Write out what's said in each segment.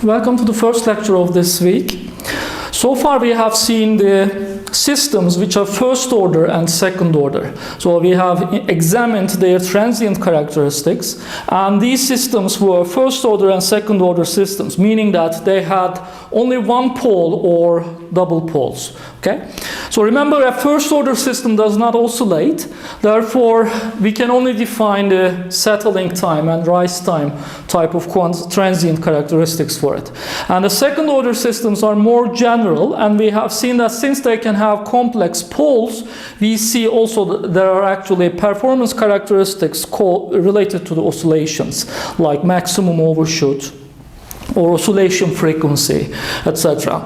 Welcome to the first lecture of this week. So far we have seen the systems which are first order and second order. So we have examined their transient characteristics, and these systems were first order and second order systems, meaning that they had only one pole or double poles. Okay? So remember, a first order system does not oscillate, therefore we can only define the settling time and rise time type of transient characteristics for it. And the second order systems are more general, and we have seen that since they can have complex poles, we see also that there are actually performance characteristics related to the oscillations, like maximum overshoot or oscillation frequency, etc.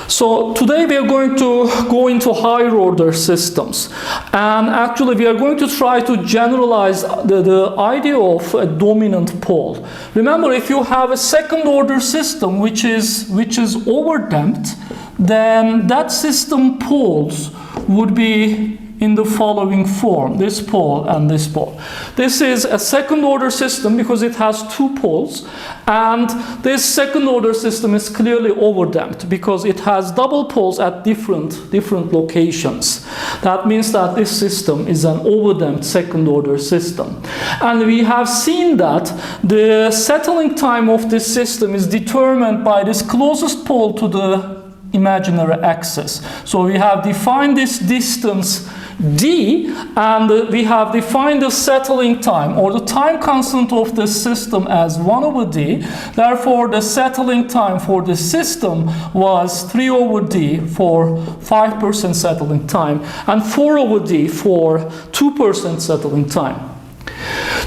So today we are going to go into higher order systems, and actually we are going to try to generalize the idea of a dominant pole. Remember, if you have a second order system which is overdamped, then that system poles would be in the following form: this pole and this pole. This is a second order system because it has two poles, and this second order system is clearly overdamped because it has double poles at different locations. That means that this system is an overdamped second order system. And we have seen that the settling time of this system is determined by this closest pole to the imaginary axis. So we have defined this distance d, and we have defined the settling time, or the time constant of the system, as 1 over d. Therefore, the settling time for the system was 3 over d for 5% settling time, and 4 over d for 2% settling time.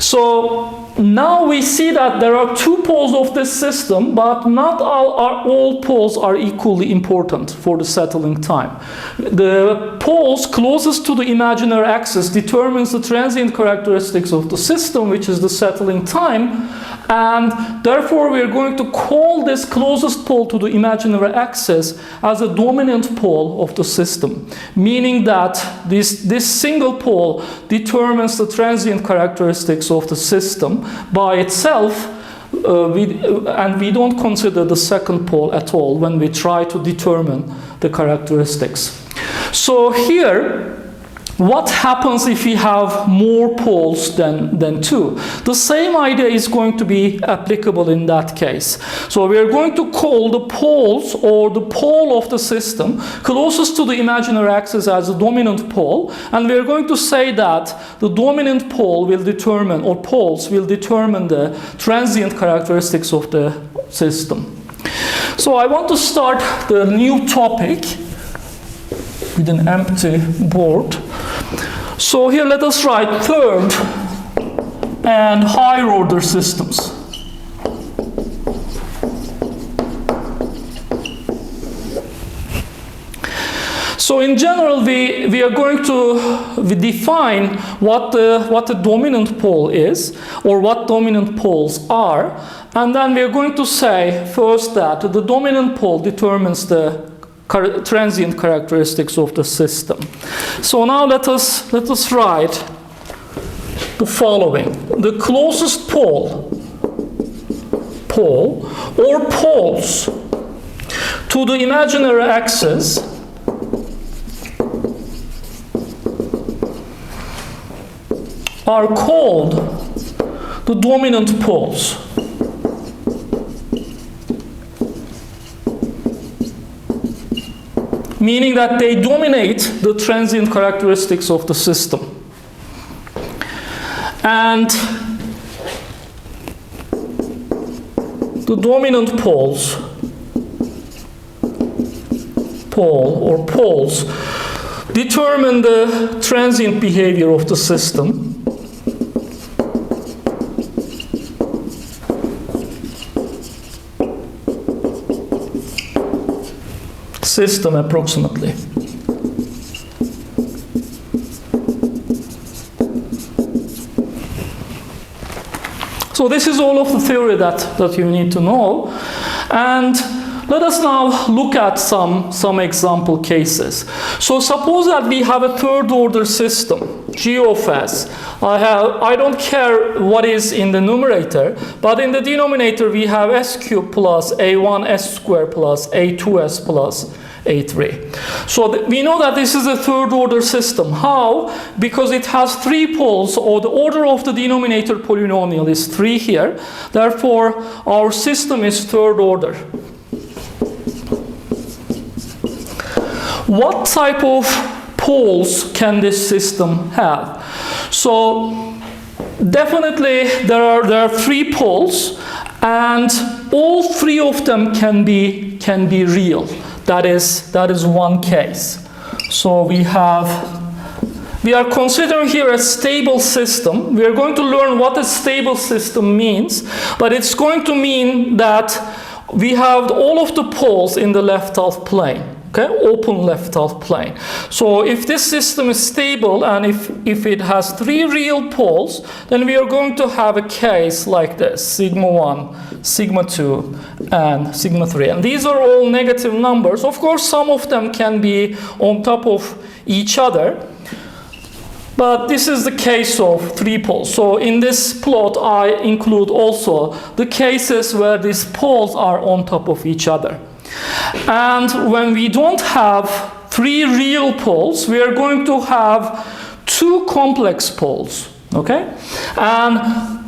So now we see that there are two poles of this system, but not all poles are equally important for the settling time. The poles closest to the imaginary axis determines the transient characteristics of the system, which is the settling time, and therefore we are going to call this closest pole to the imaginary axis as a dominant pole of the system, meaning that this single pole determines the transient characteristics of the system by itself, and we don't consider the second pole at all when we try to determine the characteristics. So here, what happens if we have more poles than two? The same idea is going to be applicable in that case. So we are going to call the poles, or the pole of the system closest to the imaginary axis, as a dominant pole, and we are going to say that the dominant pole will determine, or poles will determine, the transient characteristics of the system. So I want to start the new topic with an empty board. So here let us write third and higher order systems. So in general, we are going to define what the dominant pole is, or what dominant poles are, and then we are going to say first that the dominant pole determines the transient characteristics of the system. So now let us write the following: the closest pole or poles to the imaginary axis are called the dominant poles. Meaning that they dominate the transient characteristics of the system. And the dominant poles, poles, determine the transient behavior of the system. System approximately. So this is all of the theory that you need to know, and let us now look at some example cases. So suppose that we have a third order system. g of s. I don't care what is in the numerator, but in the denominator we have s cubed plus a1s squared plus a2s plus a3. So we know that this is a third order system. How? Because it has 3 poles, or the order of the denominator polynomial is 3 here. Therefore, our system is third order. What type of poles can this system have? So definitely there are 3 poles, and all 3 of them can be real. That is one case. So we are considering here a stable system. We are going to learn what a stable system means, but it's going to mean that we have all of the poles in the left half plane. Okay, open left half plane. So if this system is stable and if it has 3 real poles, then we are going to have a case like this: sigma 1, sigma 2, and sigma 3. And these are all negative numbers. Of course, some of them can be on top of each other, but this is the case of 3 poles. So in this plot, I include also the cases where these poles are on top of each other. And when we don't have 3 real poles, we are going to have 2 complex poles, okay? And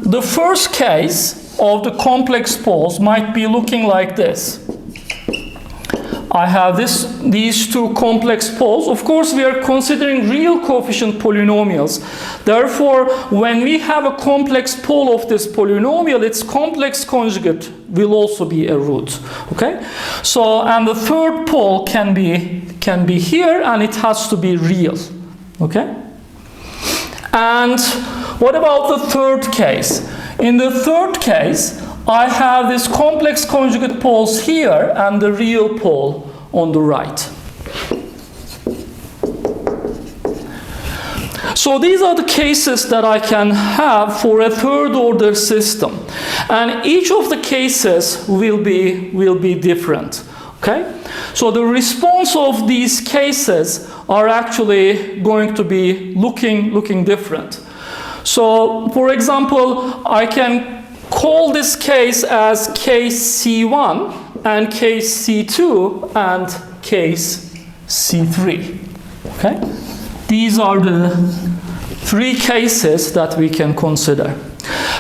the first case of the complex poles might be looking like this. I have these 2 complex poles. Of course, we are considering real coefficient polynomials. Therefore, when we have a complex pole of this polynomial, its complex conjugate will also be a root. Okay? So, and the third pole can be here, and it has to be real. Okay? And what about the third case? In the third case, I have this complex conjugate poles here and the real pole on the right. So these are the cases that I can have for a third order system. And each of the cases will be different. Okay? So the response of these cases are actually going to be looking different. So for example, I can call this case as case C1 and case C2 and case C3. Okay? These are the 3 cases that we can consider.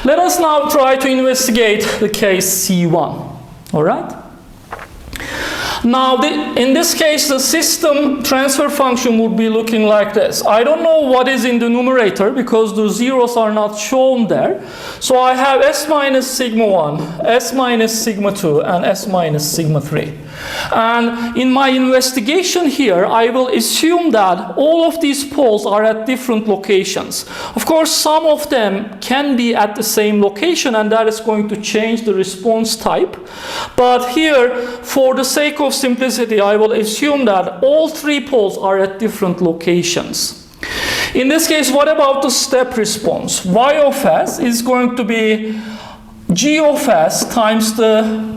Let us now try to investigate the case C1. All right? Now, in this case, the system transfer function would be looking like this. I don't know what is in the numerator because the zeros are not shown there. So I have s minus sigma 1, s minus sigma 2, and s minus sigma 3. And in my investigation here, I will assume that all of these poles are at different locations. Of course, some of them can be at the same location, and that is going to change the response type. But here, for the sake of simplicity, I will assume that all 3 poles are at different locations. In this case, what about the step response? Y of s is going to be g of s times the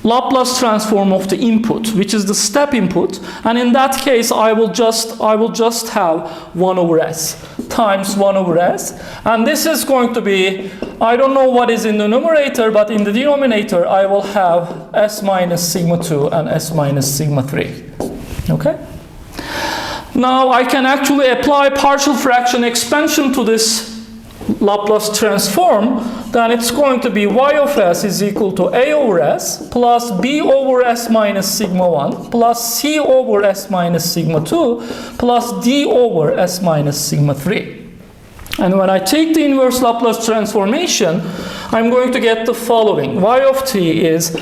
Laplace transform of the input, which is the step input, and in that case I will just have 1 over s times 1 over s, and this is going to be, I don't know what is in the numerator, but in the denominator I will have s minus sigma 2 and s minus sigma 3. Okay? Now I can actually apply partial fraction expansion to this Laplace transform. Then it's going to be y of s is equal to a over s plus b over s minus sigma 1 plus c over s minus sigma 2 plus d over s minus sigma 3. And when I take the inverse Laplace transformation, I'm going to get the following. Y of t is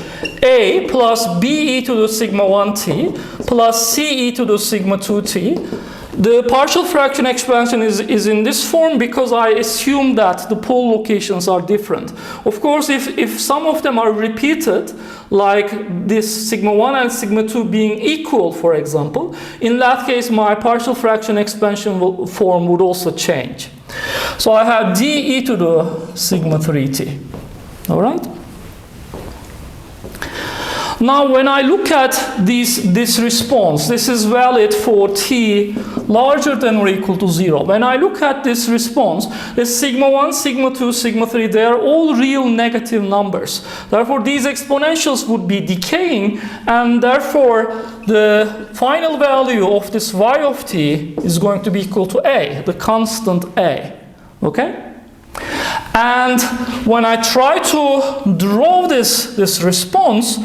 a plus b e to the sigma 1t plus c e to the sigma 2t. The partial fraction expansion is in this form because I assume that the pole locations are different. Of course, if some of them are repeated, like this sigma 1 and sigma 2 being equal, for example, in that case my partial fraction expansion form would also change. So I have d e to the sigma 3t. All right? Now when I look at this response, this is valid for t larger than or equal to 0. When I look at this response, the sigma 1, sigma 2, sigma 3, they are all real negative numbers. Therefore, these exponentials would be decaying, and therefore, the final value of this y of t is going to be equal to a, the constant a. Okay? And when I try to draw this response,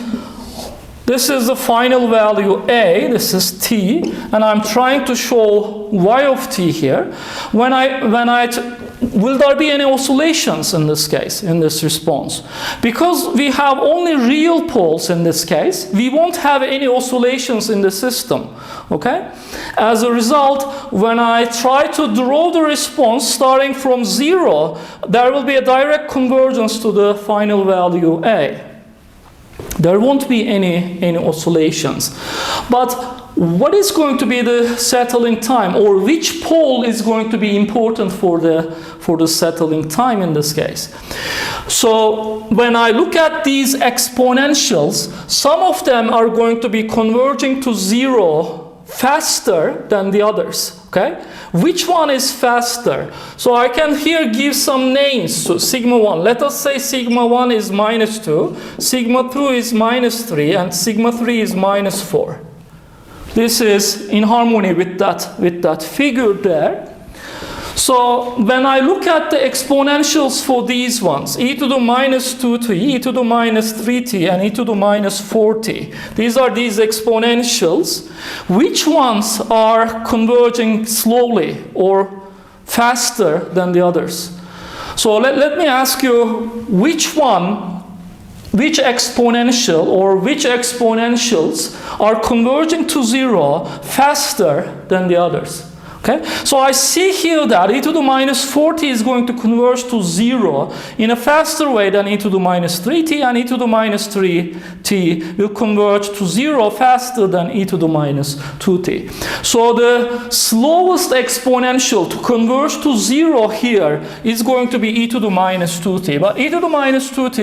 this is the final value a, this is t, and I'm trying to show y of t here. Will there be any oscillations in this case, in this response? Because we have only real poles in this case, we won't have any oscillations in the system, okay? As a result, when I try to draw the response starting from 0, there will be a direct convergence to the final value a. There won't be any oscillations. But what is going to be the settling time, or which pole is going to be important for the settling time in this case? So when I look at these exponentials, some of them are going to be converging to 0 faster than the others. Okay? Which one is faster? So I can here give some names. So sigma 1. Let us say sigma 1 is -2, sigma 2 is -3, and sigma 3 is -4. This is in harmony with that figure there. So when I look at the exponentials for these ones, e to the -2t, e to the -3t, and e to the -4t, these are these exponentials. Which ones are converging slowly or faster than the others? So let me ask you, which exponential or which exponentials are converging to 0 faster than the others? Okay, so I see here that e to the -4t is going to converge to 0 in a faster way than e to the -3t, and e to the -3t will converge to 0 faster than e to the -2t. So the slowest exponential to converge to 0 here is going to be e to the -2t. But e to the -2t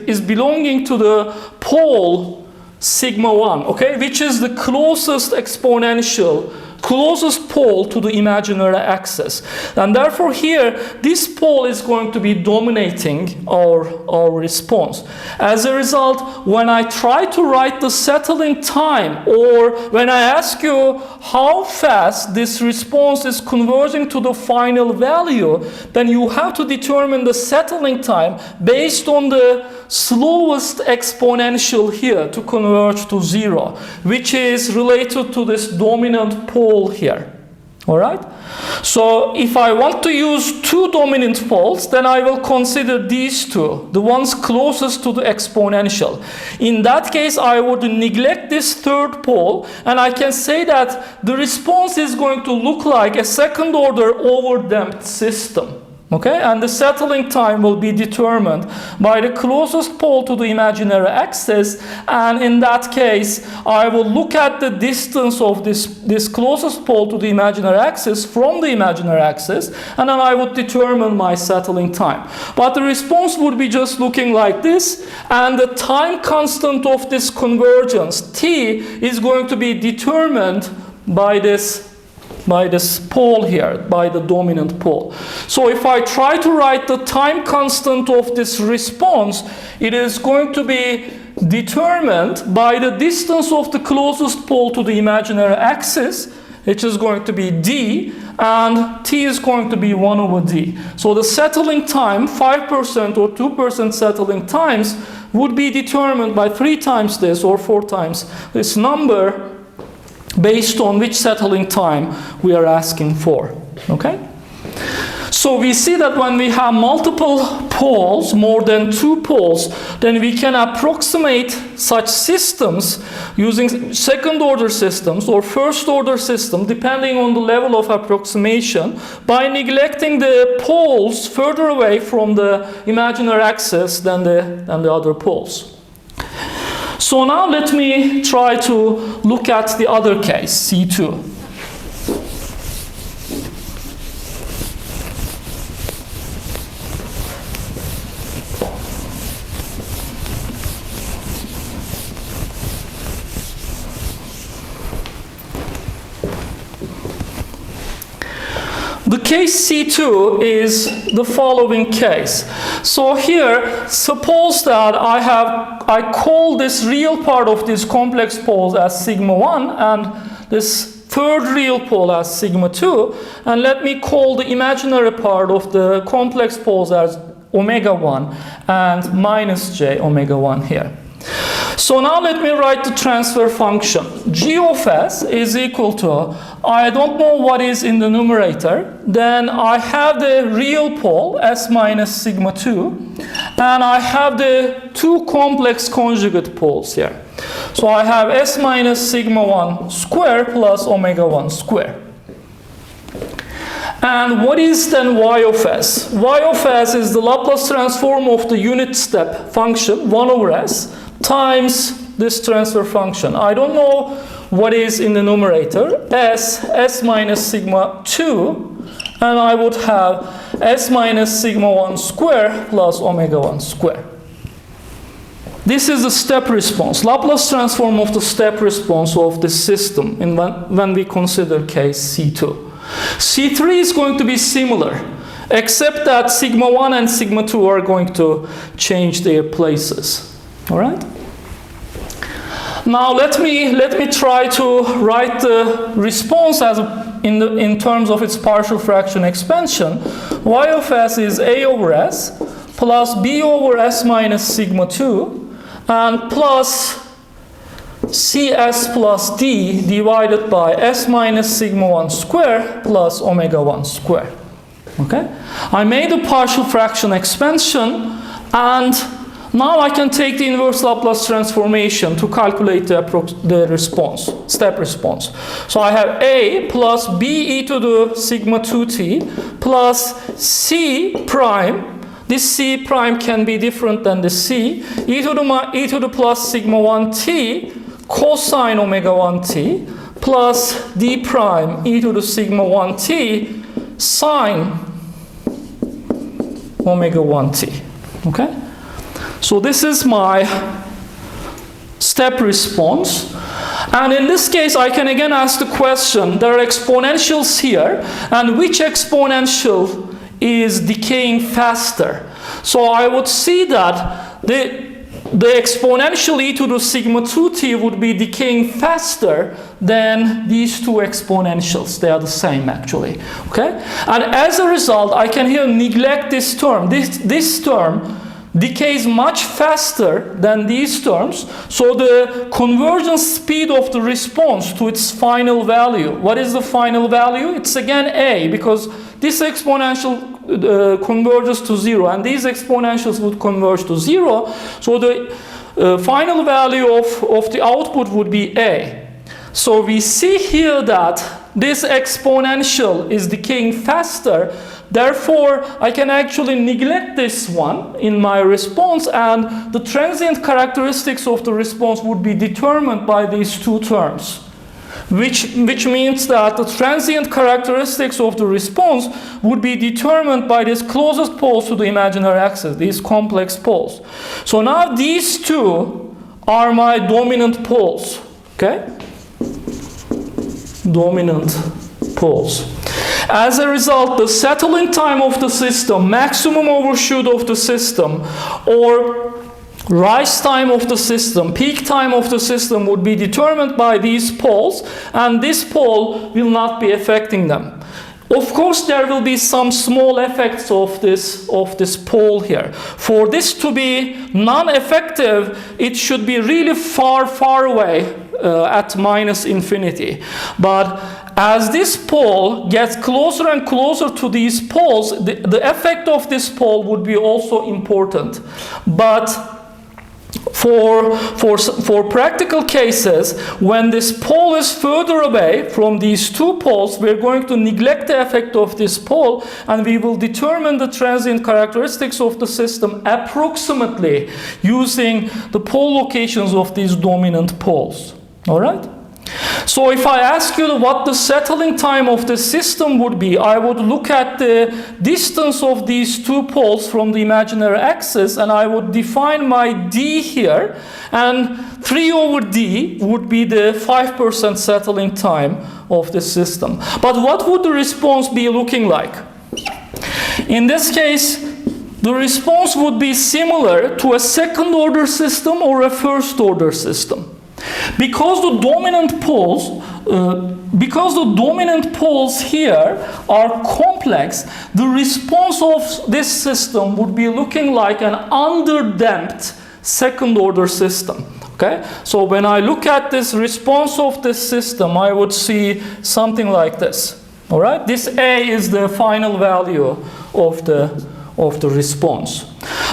is belonging to the pole sigma 1, okay, which is the closest exponential, closest pole to the imaginary axis. And therefore here, this pole is going to be dominating our response. As a result, when I try to write the settling time, or when I ask you how fast this response is converging to the final value, then you have to determine the settling time based on the slowest exponential here to converge to 0, which is related to this dominant pole here. All right? So if I want to use 2 dominant poles, then I will consider these 2, the ones closest to the exponential. In that case, I would neglect this 3rd pole, and I can say that the response is going to look like a second order overdamped system. Okay, and the settling time will be determined by the closest pole to the imaginary axis, and in that case, I will look at the distance of this closest pole to the imaginary axis from the imaginary axis, and then I would determine my settling time. But the response would be just looking like this, and the time constant of this convergence, t, is going to be determined by this pole here, by the dominant pole. So if I try to write the time constant of this response, it is going to be determined by the distance of the closest pole to the imaginary axis, which is going to be d, and t is going to be 1 over d. So the settling time, 5% or 2% settling times, would be determined by 3 times this or 4 times this number, based on which settling time we are asking for. Okay? So we see that when we have multiple poles, more than 2 poles, then we can approximate such systems using second order systems or first order systems, depending on the level of approximation, by neglecting the poles further away from the imaginary axis than the other poles. So now let me try to look at the other case, C2. The case C2 is the following case. So here, suppose that I call this real part of this complex pole as sigma 1 and this third real pole as sigma 2, and let me call the imaginary part of the complex poles as omega 1 and minus j omega 1 here. So now let me write the transfer function. G of s is equal to, I don't know what is in the numerator, then I have the real pole, s minus sigma 2, and I have the two complex conjugate poles here. So I have s minus sigma 1 square plus omega 1 square. And what is then y of s? Y of s is the Laplace transform of the unit step function, 1 over s, times this transfer function. I don't know what is in the numerator, s minus sigma 2, and I would have s minus sigma 1 square plus omega 1 square. This is the step response, Laplace transform of the step response of this system when we consider case C2. C3 is going to be similar, except that sigma 1 and sigma 2 are going to change their places. All right? Now let me try to write the response as in terms of its partial fraction expansion. Y of s is a over s plus b over s minus sigma 2 and plus cs plus d divided by s minus sigma 1 square plus omega 1 square. Okay? I made a partial fraction expansion, and now I can take the inverse Laplace transformation to calculate the response, step response. So I have a plus b e to the sigma 2t plus c prime. This c prime can be different than the c. E to the plus sigma 1t cosine omega 1t plus d prime e to the sigma 1t sine omega 1t. Okay? So this is my step response. And in this case, I can again ask the question, there are exponentials here, and which exponential is decaying faster? So I would see that the exponential e to the sigma 2t would be decaying faster than these two exponentials. They are the same actually. Okay? And as a result, I can here neglect this term. This term decays much faster than these terms, so the convergence speed of the response to its final value. What is the final value? It's again a, because this exponential converges to 0, and these exponentials would converge to 0, so the final value of the output would be a. So we see here that this exponential is decaying faster. Therefore, I can actually neglect this one in my response, and the transient characteristics of the response would be determined by these two terms, which means that the transient characteristics of the response would be determined by these closest poles to the imaginary axis, these complex poles. So now these two are my dominant poles, okay? Dominant poles. As a result, the settling time of the system, maximum overshoot of the system, or rise time of the system, peak time of the system would be determined by these poles, and this pole will not be affecting them. Of course, there will be some small effects of this pole here. For this to be non-effective, it should be really far, far away at minus infinity. But as this pole gets closer and closer to these poles, the effect of this pole would be also important. But for practical cases, when this pole is further away from these two poles, we're going to neglect the effect of this pole, and we will determine the transient characteristics of the system approximately using the pole locations of these dominant poles. All right? So if I ask you what the settling time of the system would be, I would look at the distance of these two poles from the imaginary axis, and I would define my d here, and 3 over d would be the 5% settling time of the system. But what would the response be looking like? In this case, the response would be similar to a second order system or a first order system. Because the dominant poles here are complex, the response of this system would be looking like an underdamped second order system. Okay? So when I look at this response of this system, I would see something like this. All right? This A is the final value of the response.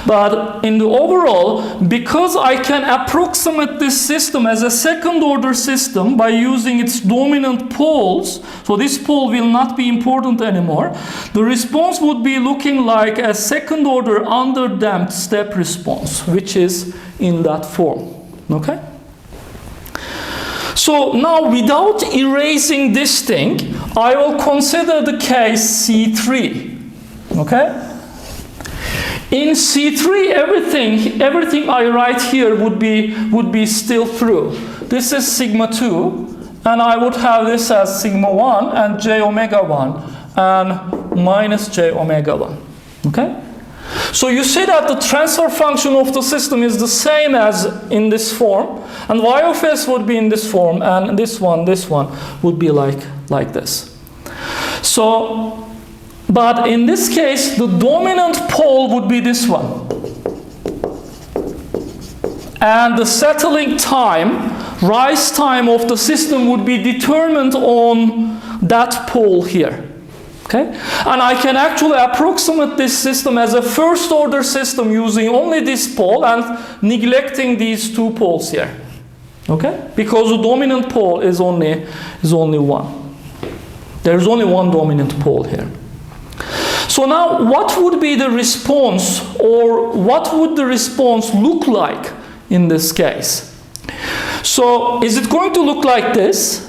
But in the overall, because I can approximate this system as a second order system by using its dominant poles, so this pole will not be important anymore, the response would be looking like a second order underdamped step response, which is in that form. Okay? So now, without erasing this thing, I will consider the case C3. Okay? In C3, everything I write here would be still true. This is sigma 2, and I would have this as sigma 1 and j omega 1 and minus j omega 1. Okay? So you see that the transfer function of the system is the same as in this form, and y of s would be in this form, and this one would be like this. So, but in this case, the dominant pole would be this one. And the settling time, rise time of the system would be determined on that pole here. Okay? And I can actually approximate this system as a first order system using only this pole and neglecting these two poles here. Okay? Because the dominant pole is only one. There is only one dominant pole here. So now, what would be the response, or what would the response look like in this case? So, is it going to look like this?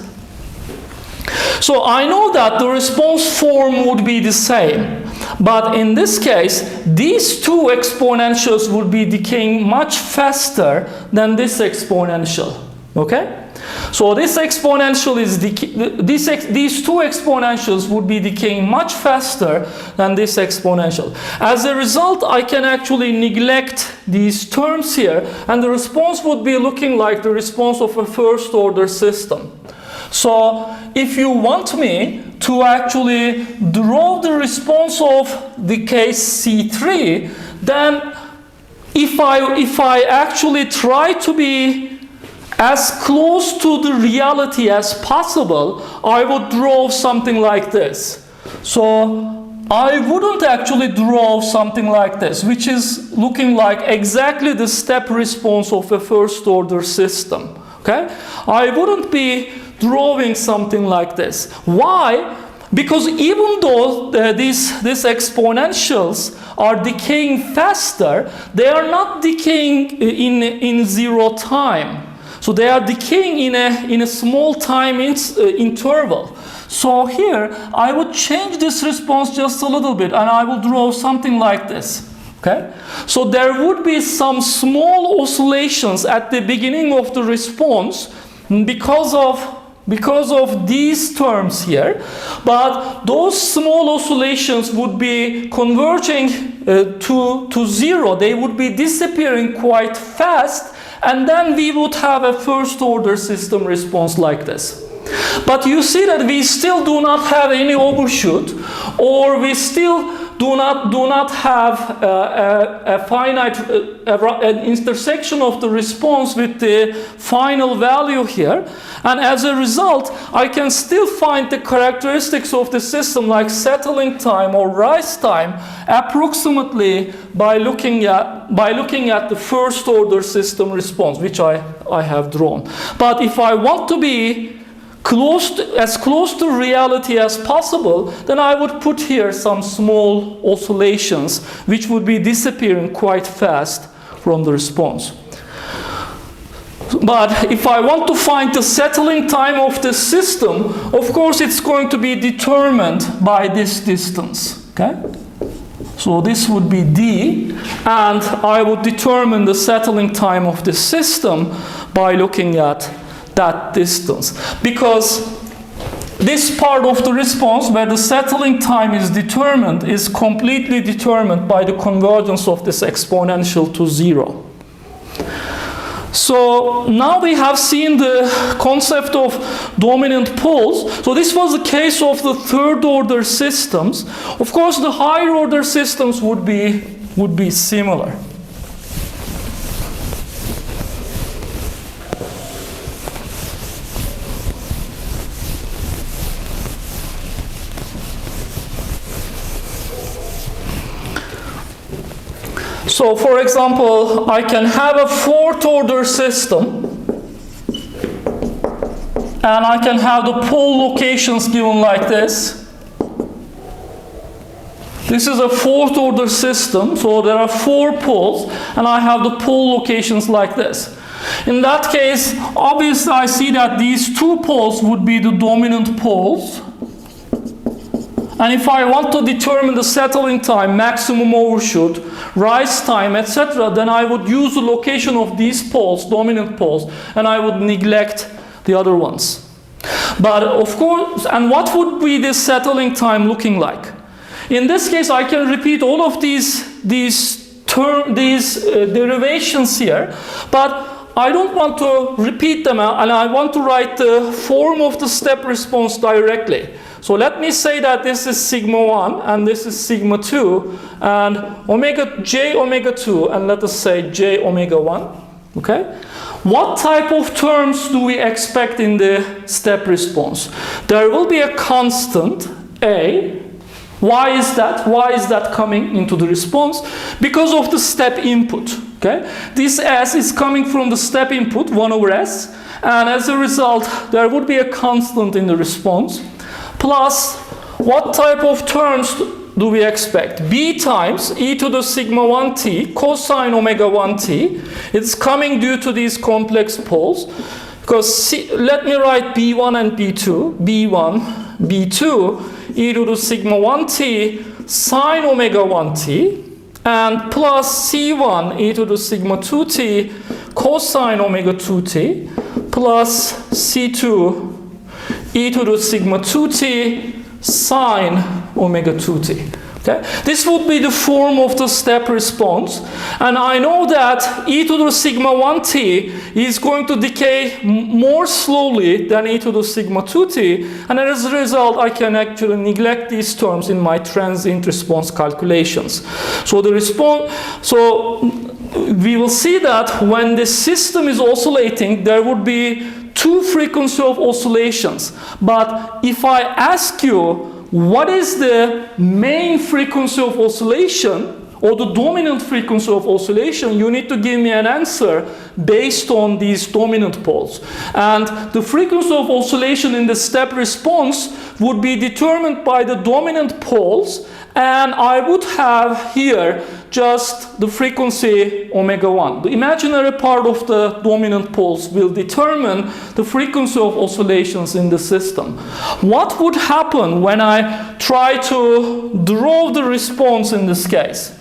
So, I know that the response form would be the same, but in this case, these two exponentials would be decaying much faster than this exponential. Okay? So this exponential is these two exponentials would be decaying much faster than this exponential. As a result, I can actually neglect these terms here, and the response would be looking like the response of a first order system. So if you want me to actually draw the response of the case C3, then if I actually try to be as close to the reality as possible, I would draw something like this. So I wouldn't actually draw something like this, which is looking like exactly the step response of a first order system. Okay? I wouldn't be drawing something like this. Why? Because even though these exponentials are decaying faster, they are not decaying in zero time. So they are decaying in a small time interval. So here, I would change this response just a little bit, and I will draw something like this. Okay? So there would be some small oscillations at the beginning of the response because of these terms here, but those small oscillations would be converging to zero. They would be disappearing quite fast, and then we would have a first order system response like this. But you see that we still do not have any overshoot, or we still do not have a finite an intersection of the response with the final value here. And as a result, I can still find the characteristics of the system, like settling time or rise time, approximately by looking at the first order system response, which I have drawn. But if I want to be as close to reality as possible, then I would put here some small oscillations which would be disappearing quite fast from the response. But if I want to find the settling time of the system, of course it's going to be determined by this distance. Okay? So this would be D, and I would determine the settling time of the system by looking at that distance. Because this part of the response where the settling time is determined is completely determined by the convergence of this exponential to 0. So now we have seen the concept of dominant poles. So this was the case of the third order systems. Of course, the higher order systems would be similar. So, for example, I can have a fourth order system, and I can have the pole locations given like this. This is a fourth order system, so there are 4 poles, and I have the pole locations like this. In that case, obviously I see that these 2 poles would be the dominant poles. And if I want to determine the settling time, maximum overshoot, rise time, etc., then I would use the location of these poles, dominant poles, and I would neglect the other ones. But of course, and what would be this settling time looking like? In this case, I can repeat all of these derivations here, but I don't want to repeat them, and I want to write the form of the step response directly. So let me say that this is sigma 1 and this is sigma 2 and j omega 2, and let us say j omega 1. Okay? What type of terms do we expect in the step response? There will be a constant A. Why is that? Why is that coming into the response? Because of the step input. Okay? This S is coming from the step input, 1 over S, and as a result, there would be a constant in the response. Plus, what type of terms do we expect? B times e to the sigma 1t cosine omega 1t. It's coming due to these complex poles. Because let me write B1 and B2. B1, B2, e to the sigma 1t sine omega 1t. And plus C1 e to the sigma 2t cosine omega 2t. Plus C2 e to the sigma 2t sine omega 2t. Okay? This would be the form of the step response. And I know that e to the sigma 1t is going to decay more slowly than e to the sigma 2t. And as a result, I can actually neglect these terms in my transient response calculations. So the response, we will see that when the system is oscillating, there would be 2 frequencies of oscillations. But if I ask you what is the main frequency of oscillation or the dominant frequency of oscillation, you need to give me an answer based on these dominant poles. And the frequency of oscillation in the step response would be determined by the dominant poles, and I would have here just the frequency omega 1. The imaginary part of the dominant poles will determine the frequency of oscillations in the system. What would happen when I try to draw the response in this case?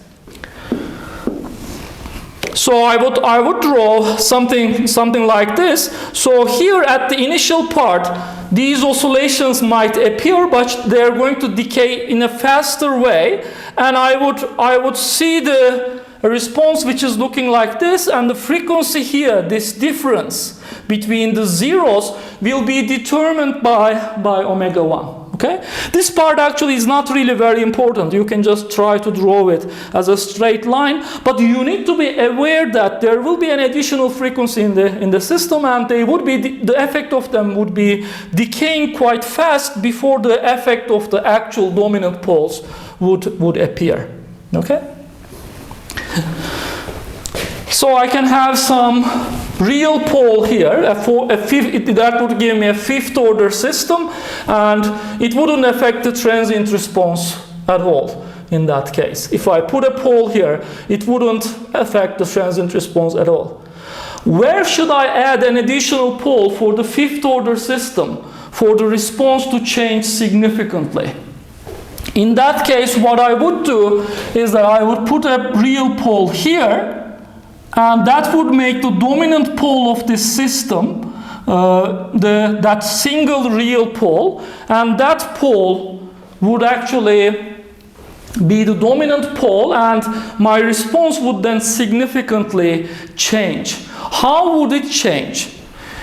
So I would draw something like this. So here at the initial part, these oscillations might appear, but they're going to decay in a faster way. And I would see the response which is looking like this, and the frequency here, this difference between the zeros, will be determined by omega 1. Okay? This part actually is not really very important. You can just try to draw it as a straight line, but you need to be aware that there will be an additional frequency in the system, and they would be the effect of them would be decaying quite fast before the effect of the actual dominant poles would appear. Okay? So I can have some real pole here, that would give me a 5th order system, and it wouldn't affect the transient response at all. in that case. If I put a pole here, it wouldn't affect the transient response at all. Where should I add an additional pole for the fifth order system for the response to change significantly? In that case, what I would do is that I would put a real pole here, and that would make the dominant pole of this system that single real pole, and that pole would actually be the dominant pole, and my response would then significantly change. How would it change?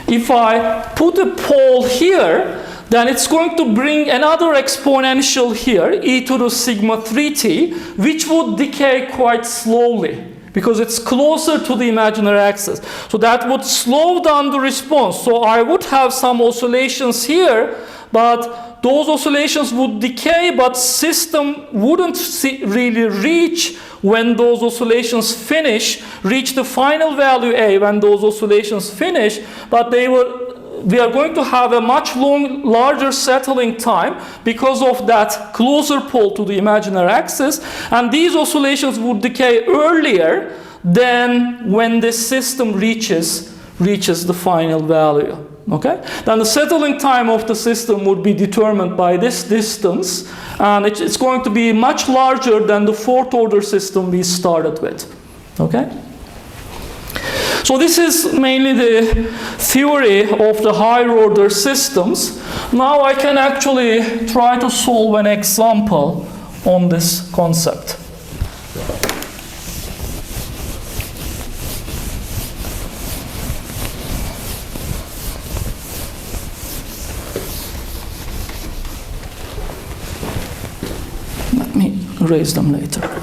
If I put a pole here, then it's going to bring another exponential here, e to the sigma 3t, which would decay quite slowly, because it's closer to the imaginary axis. So that would slow down the response. So I would have some oscillations here, but those oscillations would decay, but system wouldn't really reach when those oscillations reach the final value A when those oscillations finish, but we are going to have a much larger settling time because of that closer pole to the imaginary axis, and these oscillations would decay earlier than when the system reaches the final value. Okay? Then the settling time of the system would be determined by this distance, and it's going to be much larger than the fourth order system we started with. Okay? So this is mainly the theory of the higher order systems. Now I can actually try to solve an example on this concept. Let me erase them later.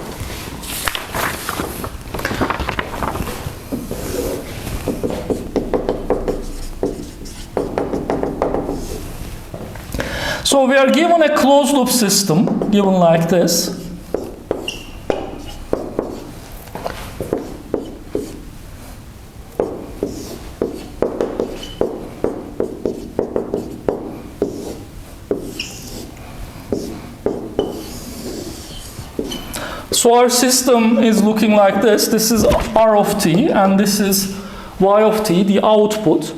So we are given a closed loop system, given like this. So our system is looking like this. This is R of t, and this is Y of t, the output.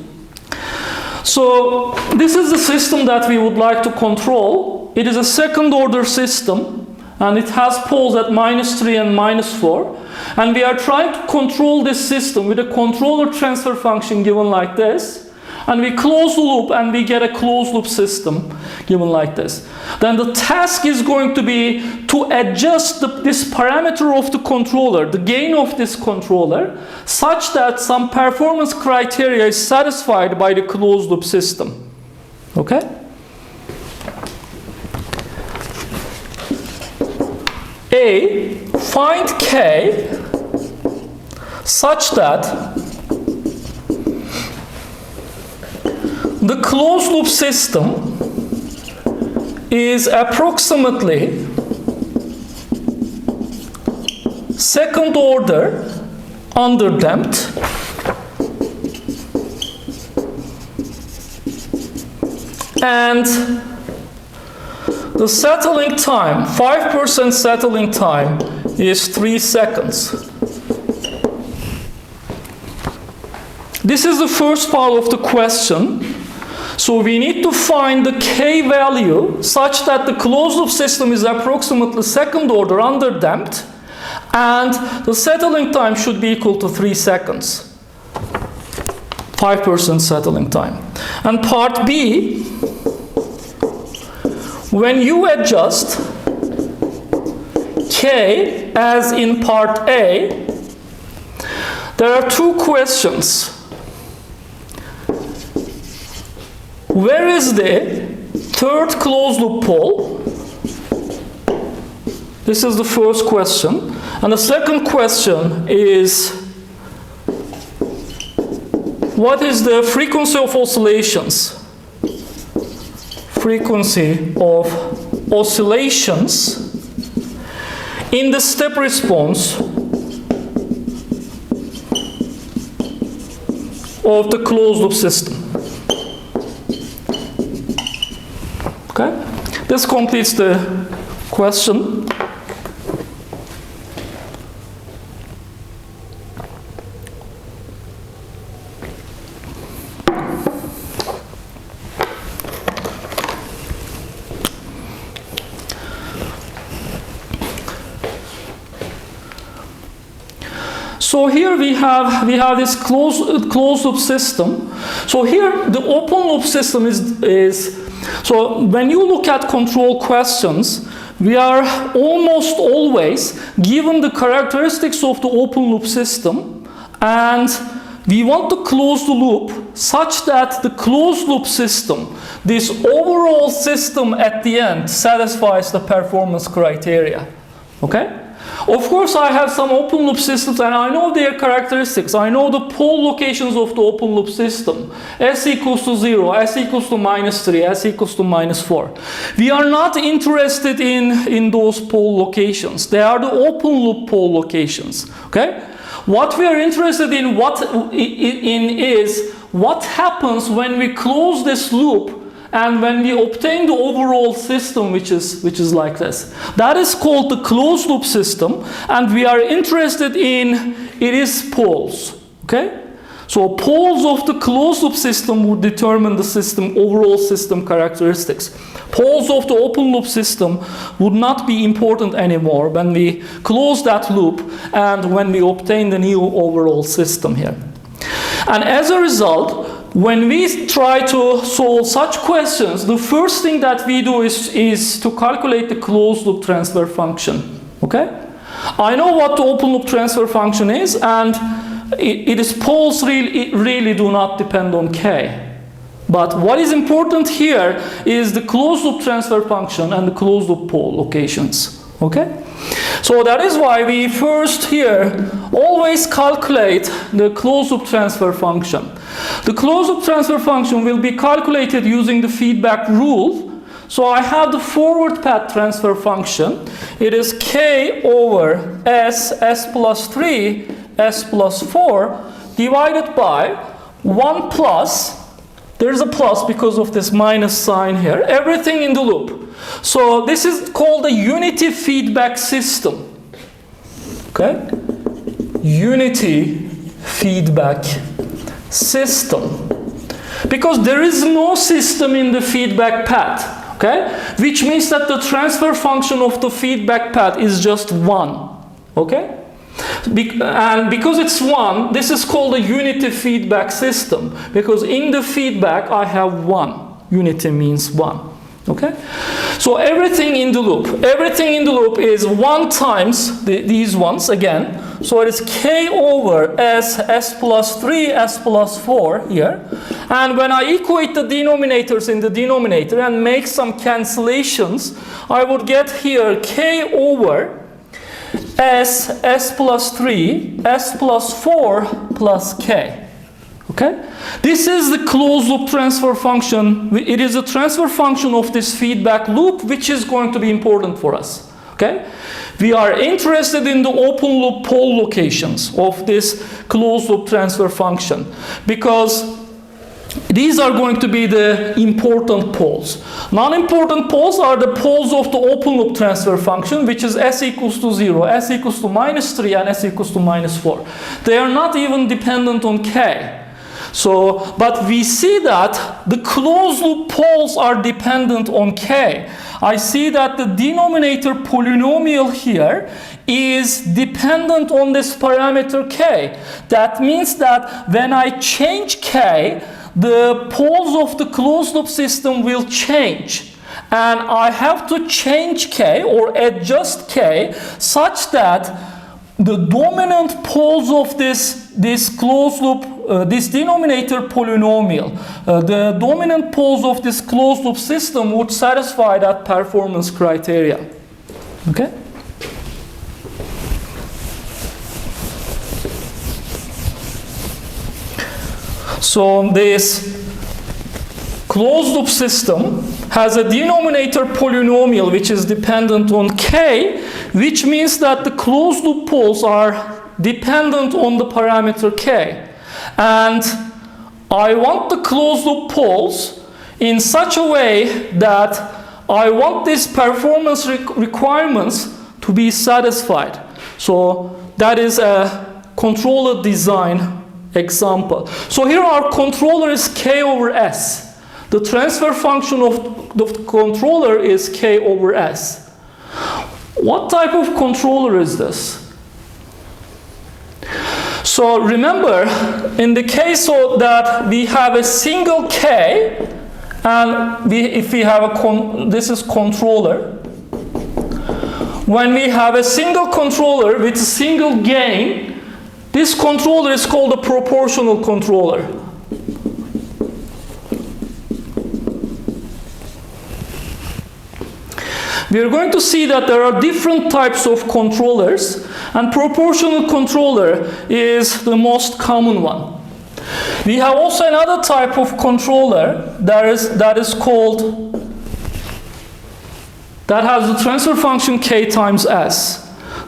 So this is the system that we would like to control. It is a second order system, and it has poles at -3 and -4. And we are trying to control this system with a controller transfer function given like this. And we close the loop and we get a closed loop system given like this. Then the task is going to be to adjust this parameter of the controller, the gain of this controller, such that some performance criteria is satisfied by the closed loop system. Okay? A, find K such that the closed loop system is approximately second order underdamped and the settling time, 5% settling time, is 3 seconds. This is the first part of the question. So we need to find the K value such that the closed loop system is approximately second order underdamped and the settling time should be equal to 3 seconds. 5% settling time. And part B, when you adjust K as in part A, there are two questions. Where is the third closed loop pole? This is the first question. And the second question is, what is the frequency of oscillations? Frequency of oscillations in the step response of the closed loop system. Okay? This completes the question. So here we have this closed loop system. So here the open loop system is so when you look at control questions, we are almost always given the characteristics of the open loop system, and we want to close the loop such that the closed loop system, this overall system at the end, satisfies the performance criteria. Okay? Of course, I have some open loop systems and I know their characteristics. I know the pole locations of the open loop system. S equals to 0, S equals to -3, S equals to -4. We are not interested in those pole locations. They are the open loop pole locations. Okay? What we are interested in is what happens when we close this loop and when we obtain the overall system, which is like this. That is called the closed loop system, and we are interested in its poles. Okay? So poles of the closed loop system would determine the system overall system characteristics. Poles of the open loop system would not be important anymore when we close that loop and when we obtain the new overall system here. And as a result, when we try to solve such questions, the first thing that we do is to calculate the closed loop transfer function. Okay? I know what the open loop transfer function is, and its poles really do not depend on K. But what is important here is the closed loop transfer function and the closed loop pole locations. Okay? So that is why we first here always calculate the closed loop transfer function. The closed loop transfer function will be calculated using the feedback rule. So I have the forward path transfer function. It is K over S plus 3, S plus 4 divided by 1 plus, there's a plus because of this minus sign here, everything in the loop. So this is called a unity feedback system. Okay? Unity feedback system. Because there is no system in the feedback path. Okay? Which means that the transfer function of the feedback path is just 1. Okay? And because it's 1, this is called a unity feedback system. Because in the feedback, I have 1. Unity means 1. Okay? So everything in the loop is 1 times these ones again. So it is K over S plus 3, S plus 4 here. And when I equate the denominators in the denominator and make some cancellations, I would get here K over S plus 3, S plus 4 plus K. Okay? This is the closed loop transfer function. It is a transfer function of this feedback loop, which is going to be important for us. Okay? We are interested in the open loop pole locations of this closed loop transfer function because these are going to be the important poles. Non-important poles are the poles of the open loop transfer function, which is S equals to 0, S equals to -3, and S equals to -4. They are not even dependent on K. So, but we see that the closed loop poles are dependent on K. I see that the denominator polynomial here is dependent on this parameter K. That means that when I change K, the poles of the closed loop system will change. And I have to change K or adjust K such that the dominant poles of this closed loop, this denominator polynomial, the dominant poles of this closed loop system would satisfy that performance criteria. Okay? So this closed loop system has a denominator polynomial which is dependent on K, which means that the closed loop poles are dependent on the parameter K. And I want the closed loop poles in such a way that I want these performance requirements to be satisfied. So that is a controller design example. So here our controller is K over S. The transfer function of the controller is K over S. What type of controller is this? So remember, in the case so that we have a single K, and if we have this is controller. When we have a single controller with a single gain, this controller is called a proportional controller. We are going to see that there are different types of controllers, and proportional controller is the most common one. We have also another type of controller that has the transfer function K times S.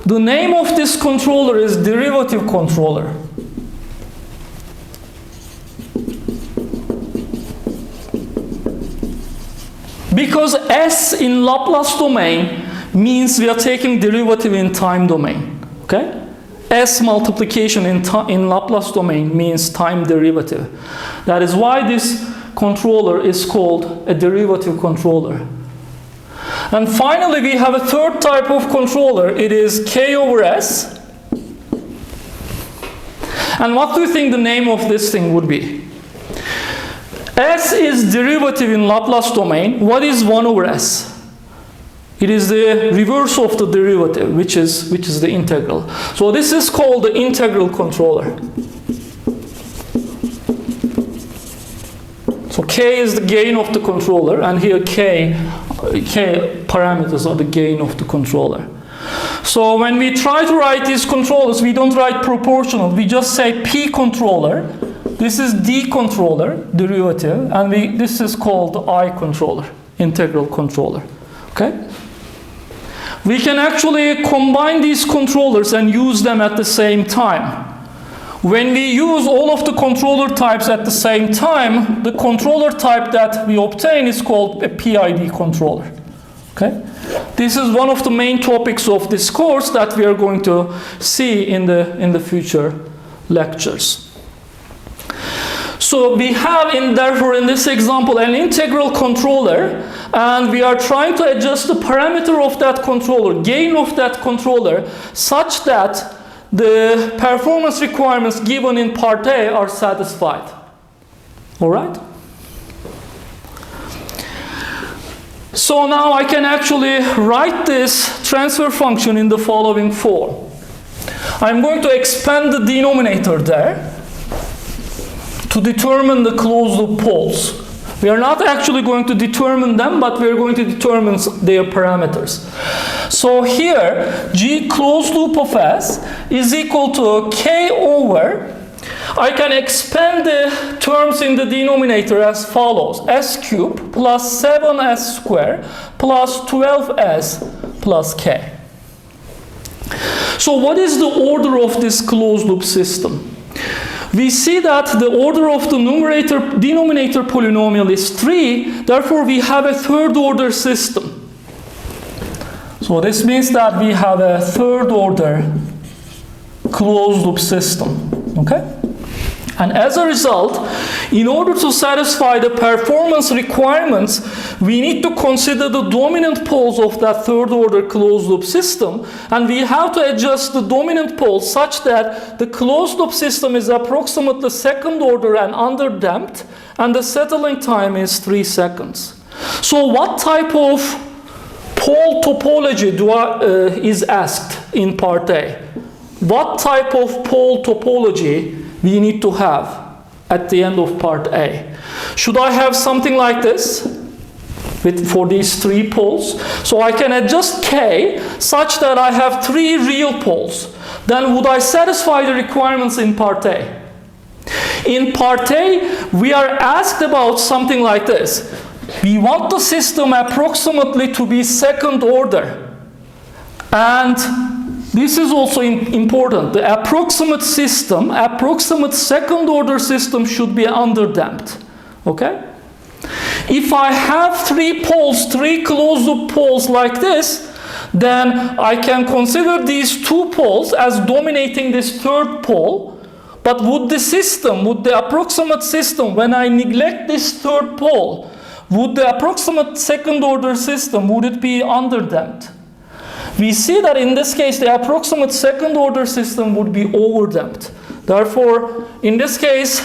The name of this controller is derivative controller. Because S in Laplace domain means we are taking derivative in time domain. Okay? S multiplication in Laplace domain means time derivative. That is why this controller is called a derivative controller. And finally, we have a third type of controller. It is K over S. And what do you think the name of this thing would be? S is derivative in Laplace domain. What is 1 over S? It is the reverse of the derivative, which is the integral. So this is called the integral controller. So K is the gain of the controller, and here K parameters are the gain of the controller. So when we try to write these controllers, we don't write proportional. We just say P controller. This is D controller, derivative, and this is called I controller, integral controller. Okay? We can actually combine these controllers and use them at the same time. When we use all of the controller types at the same time, the controller type that we obtain is called a PID controller. Okay? This is one of the main topics of this course that we are going to see in the future lectures. So we have, therefore, in this example, an integral controller, and we are trying to adjust the parameter of that controller, gain of that controller, such that the performance requirements given in part A are satisfied. All right? So now I can actually write this transfer function in the following form. I'm going to expand the denominator there to determine the closed loop poles. We are not actually going to determine them, but we are going to determine their parameters. So here, G closed loop of S is equal to K over, I can expand the terms in the denominator as follows: S cubed plus 7S squared plus 12S plus K. So what is the order of this closed loop system? We see that the order of the denominator polynomial is 3, therefore we have a third order system. So this means that we have a third order closed loop system. Okay? And as a result, in order to satisfy the performance requirements, we need to consider the dominant poles of that third order closed loop system, and we have to adjust the dominant poles such that the closed loop system is approximately second order and underdamped, and the settling time is 3 seconds. So what type of pole topology is asked in part A? What type of pole topology we need to have at the end of part A? Should I have something like this for these 3 poles? So I can adjust K such that I have 3 real poles. Then would I satisfy the requirements in part A? In part A, we are asked about something like this. We want the system approximately to be second order. And this is also important. The approximate second order system should be underdamped. Okay? If I have 3 poles, 3 closed loop poles like this, then I can consider these 2 poles as dominating this third pole. But would the approximate system, when I neglect this third pole, would the approximate second order system, would it be underdamped? We see that in this case, the approximate second order system would be overdamped. Therefore, in this case,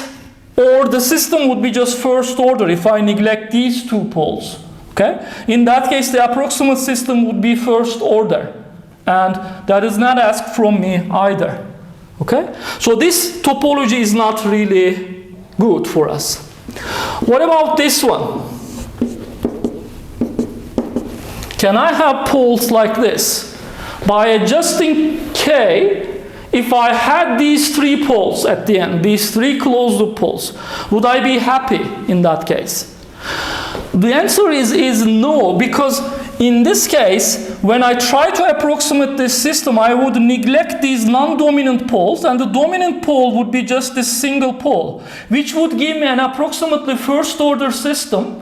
or the system would be just first order if I neglect these two poles. Okay? In that case, the approximate system would be first order. And that is not asked from me either. Okay? So this topology is not really good for us. What about this one? Can I have poles like this? By adjusting K, if I had these three poles at the end, these three closed loop poles, would I be happy in that case? The answer is no, because in this case, when I try to approximate this system, I would neglect these non-dominant poles, and the dominant pole would be just this single pole, which would give me an approximately first-order system,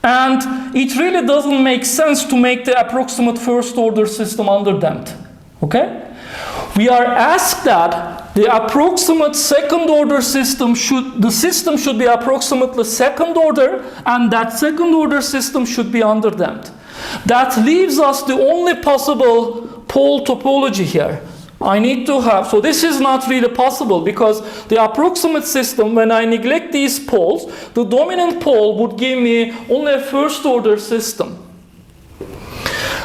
and it really doesn't make sense to make the approximate first-order system underdamped. Okay? We are asked that the approximate second-order system should be approximately second-order, and that second-order system should be underdamped. That leaves us the only possible pole topology here. I need to have, so this is not really possible, because the approximate system, when I neglect these poles, the dominant pole would give me only a first-order system.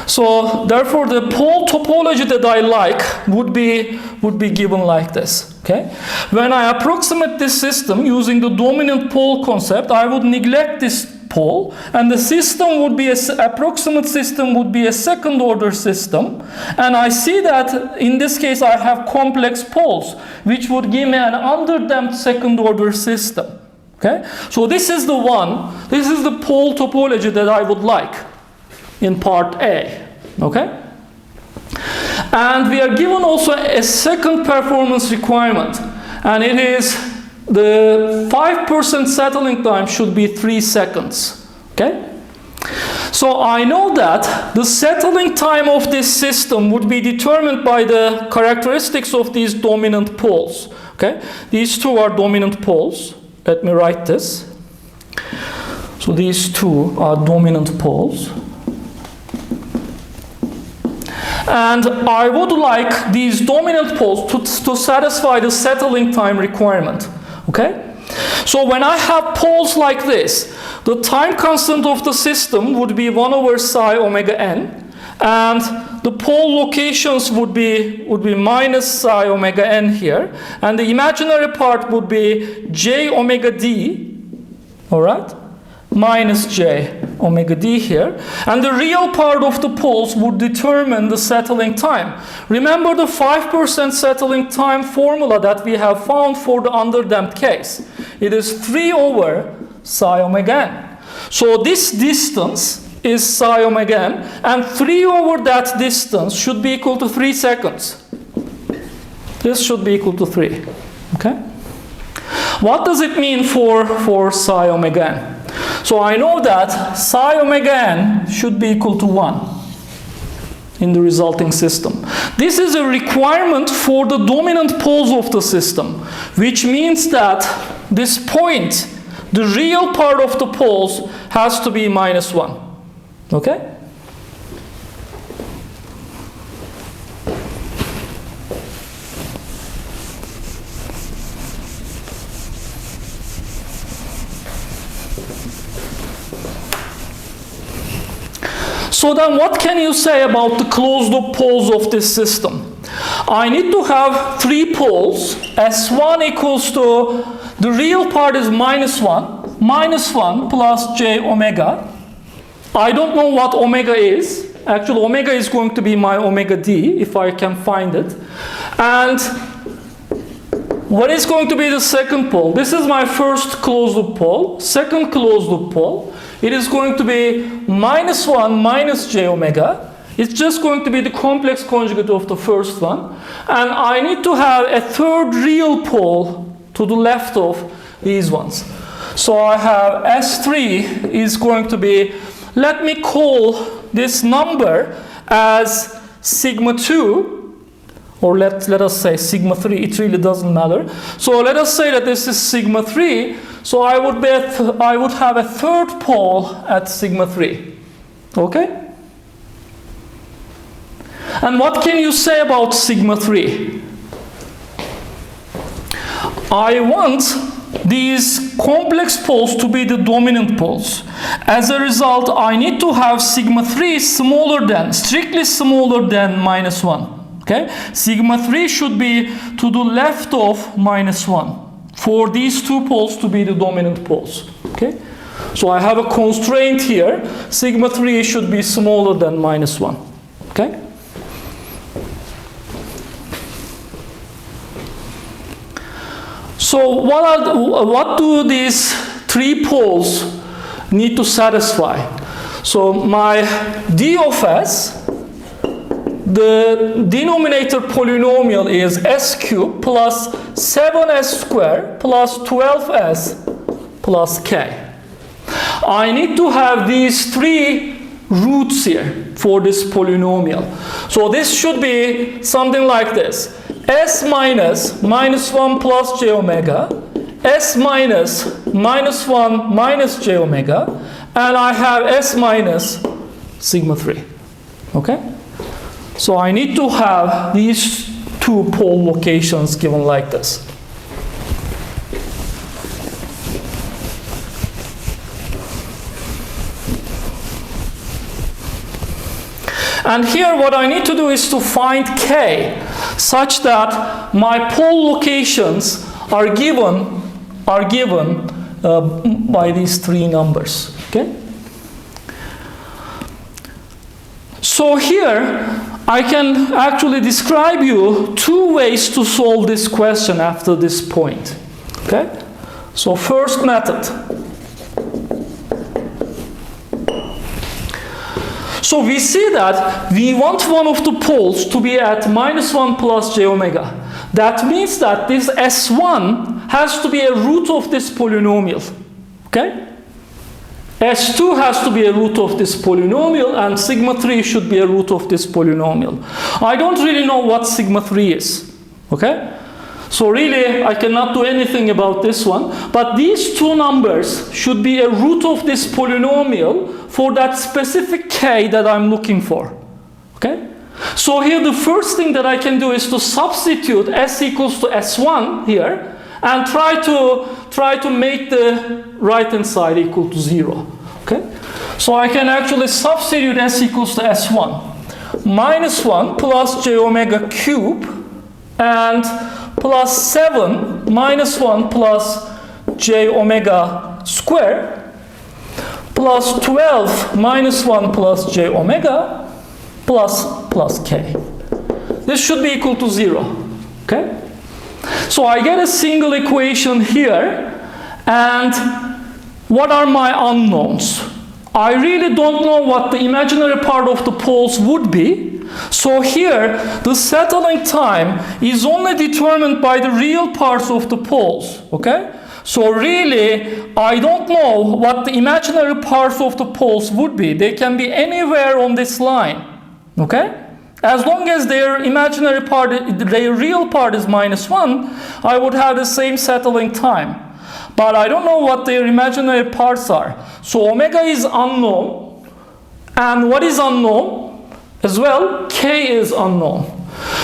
So therefore, the pole topology that I like would be given like this. Okay? When I approximate this system using the dominant pole concept, I would neglect this pole, and the system would be approximate system would be a second order system, and I see that in this case I have complex poles, which would give me an underdamped second order system. Okay? So this is the one, this is the pole topology that I would like in part A. Okay? And we are given also a second performance requirement, and it is the 5% settling time should be 3 seconds. Okay? So I know that the settling time of this system would be determined by the characteristics of these dominant poles. Okay? These two are dominant poles. Let me write this. So these two are dominant poles. And I would like these dominant poles to satisfy the settling time requirement. Okay? So when I have poles like this, the time constant of the system would be 1 over psi omega n, and the pole locations would be minus psi omega n here, and the imaginary part would be j omega d, all right, minus j omega d here, and the real part of the poles would determine the settling time. Remember the 5% settling time formula that we have found for the underdamped case. It is 3 over psi omega n. So this distance is psi omega n, and 3 over that distance should be equal to 3 seconds. This should be equal to 3. Okay? What does it mean for psi omega n? So I know that psi omega n should be equal to 1 in the resulting system. This is a requirement for the dominant poles of the system, which means that this point, the real part of the poles, has to be minus 1. Okay? So then what can you say about the closed loop poles of this system? I need to have 3 poles. S1 equals to, the real part is minus 1 plus j omega. I don't know what omega is. Actually, omega is going to be my omega d, if I can find it. And what is going to be the second pole? This is my first closed loop pole. Second closed loop pole. It is going to be minus 1 minus j omega. It's just going to be the complex conjugate of the first one. And I need to have a third real pole to the left of these ones. So I have S3 is going to be, let me call this number as sigma 2, or let us say sigma 3, it really doesn't matter. So let us say that this is sigma 3, so I would have a third pole at sigma 3. Okay? And what can you say about sigma 3? I want these complex poles to be the dominant poles. As a result, I need to have sigma 3 smaller than, strictly smaller than -1. Okay? Sigma 3 should be to the left of -1 for these two poles to be the dominant poles. Okay? So I have a constraint here. Sigma 3 should be smaller than -1. Okay? So what do these three poles need to satisfy? So my d of s, the denominator polynomial is s cubed plus 7s squared plus 12s plus k. I need to have these three roots here for this polynomial. So this should be something like this. S minus -1 plus j omega, S minus -1 minus j omega, and I have S minus sigma 3. Okay? So I need to have these two pole locations given like this. And here what I need to do is to find k such that my pole locations are given by these three numbers. Okay? So here I can actually describe you two ways to solve this question after this point. Okay? So first method. So we see that we want one of the poles to be at -1 plus j omega. That means that this S1 has to be a root of this polynomial. Okay? S2 has to be a root of this polynomial, and sigma 3 should be a root of this polynomial. I don't really know what sigma 3 is. Okay? So really, I cannot do anything about this one. But these two numbers should be a root of this polynomial for that specific k that I'm looking for. Okay? So here the first thing that I can do is to substitute s equals to s1 here and try to make the right-hand side equal to 0. Okay? So I can actually substitute s equals to s1. -1 plus j omega cube and plus 7 -1 plus j omega squared plus 12 -1 plus j omega plus k. This should be equal to 0. Okay? So I get a single equation here, and what are my unknowns? I really don't know what the imaginary part of the poles would be. So here, the settling time is only determined by the real parts of the poles, okay? So really, I don't know what the imaginary parts of the poles would be. They can be anywhere on this line, okay? As long as their imaginary part, their real part is -1, I would have the same settling time. But I don't know what their imaginary parts are. So omega is unknown, and what is unknown? As well, k is unknown.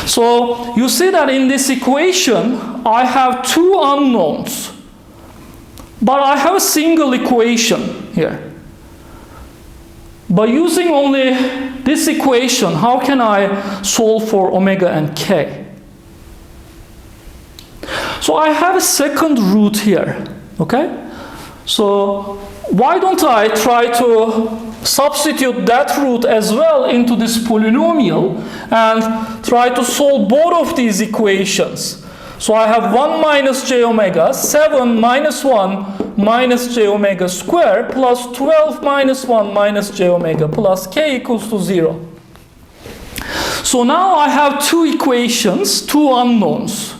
So you see that in this equation, I have two unknowns. But I have a single equation here. By using only this equation, how can I solve for omega and k? So I have a second root here. Okay? So why don't I try to substitute that root as well into this polynomial and try to solve both of these equations. So I have 1 minus j omega, 7 minus 1 minus j omega squared plus 12 minus 1 minus j omega plus k equals to 0. So now I have two equations, two unknowns.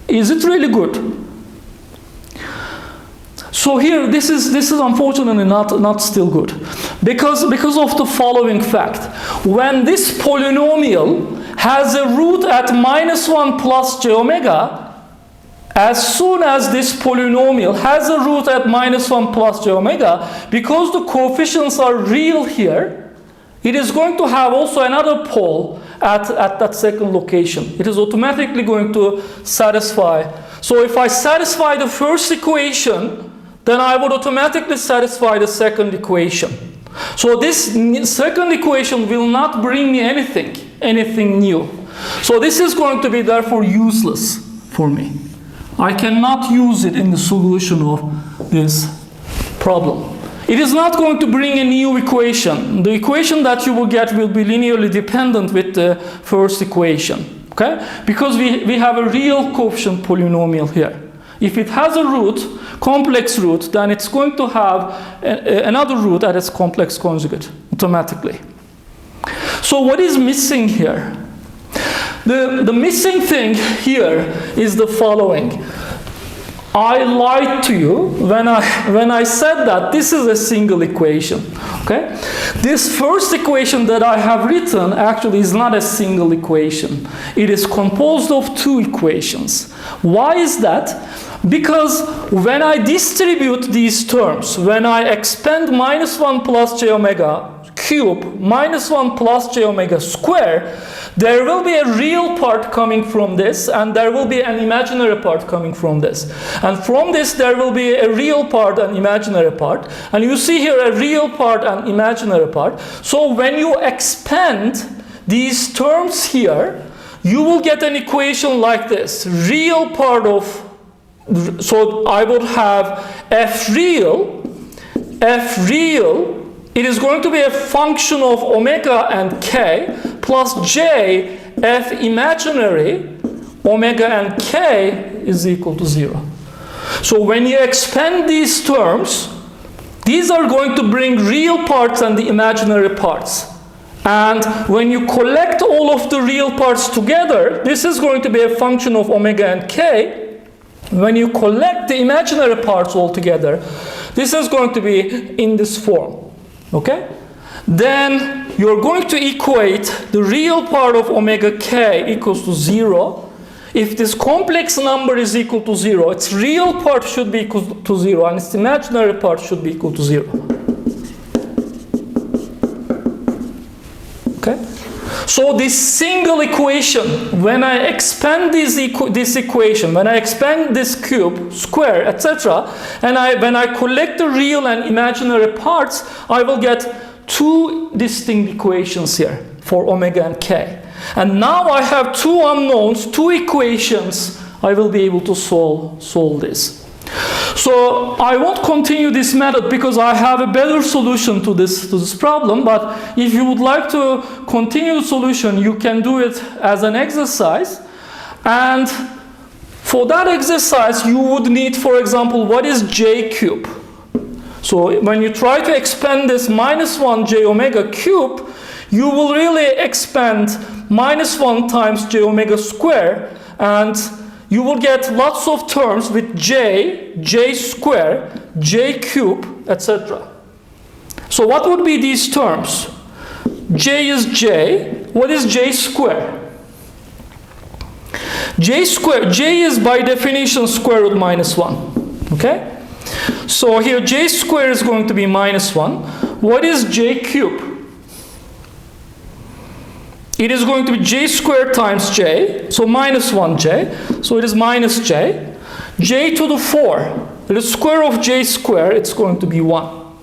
Is it really good? So here, this is unfortunately not still good, because of the following fact. When this polynomial has a root at -1 plus j omega, as soon as this polynomial has a root at -1 plus j omega, because the coefficients are real here, it is going to have also another pole at that second location. It is automatically going to satisfy So if I satisfy the first equation, then I would automatically satisfy the second equation. So this second equation will not bring me anything new. So this is going to be therefore useless for me. I cannot use it in the solution of this problem. It is not going to bring a new equation. The equation that you will get will be linearly dependent with the first equation. Okay? Because we have a real coefficient polynomial here. If it has a root, complex root, then it's going to have another root at its complex conjugate automatically. So what is missing here? The missing thing here is the following. I lied to you when I said that this is a single equation. Okay? This first equation that I have written actually is not a single equation. It is composed of two equations. Why is that? Because when I distribute these terms, when I expand minus 1 plus j omega cube minus 1 plus j omega square, there will be a real part coming from this, and there will be an imaginary part coming from this. And from this, there will be a real part and imaginary part. And you see here a real part and imaginary part. So when you expand these terms here, you will get an equation like this. Real part of, so I would have f real, it is going to be a function of omega and k plus j f imaginary omega and k is equal to 0. So when you expand these terms, these are going to bring real parts and the imaginary parts. And when you collect all of the real parts together, this is going to be a function of omega and k. When you collect the imaginary parts all together, this is going to be in this form. Okay? Then you're going to equate the real part of omega k equals to 0. If this complex number is equal to 0, its real part should be equal to 0 and its imaginary part should be equal to 0. Okay? So this single equation, when I expand this equation, when I expand this cube, square, etc., and when I collect the real and imaginary parts, I will get two distinct equations here for omega and k. And now I have two unknowns, two equations. I will be able to solve this. So I won't continue this method because I have a better solution to this problem, but if you would like to continue the solution, you can do it as an exercise. And for that exercise, you would need, for example, what is j cube? So when you try to expand this minus 1 j omega cube, you will really expand minus 1 times j omega square, and you will get lots of terms with j square, j cube, etc. So what would be these terms? J is j. What is j square? J is by definition square root minus 1. Okay? So here j square is going to be minus 1. What is j cube? It is going to be j squared times j, so minus 1j, so it is minus j. J to the 4, the square of j squared, it's going to be 1.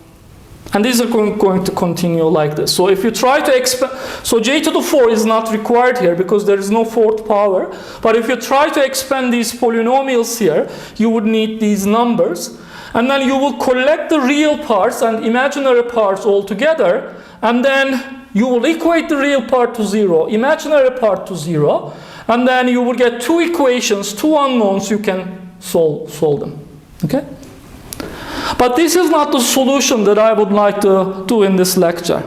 And these are going to continue like this. So if you try to expand, so j to the 4 is not required here because there is no fourth power. But if you try to expand these polynomials here, you would need these numbers. And then you will collect the real parts and imaginary parts all together, and then you will equate the real part to 0, imaginary part to 0, and then you will get two equations, two unknowns, you can solve them. Okay? But this is not the solution that I would like to do in this lecture.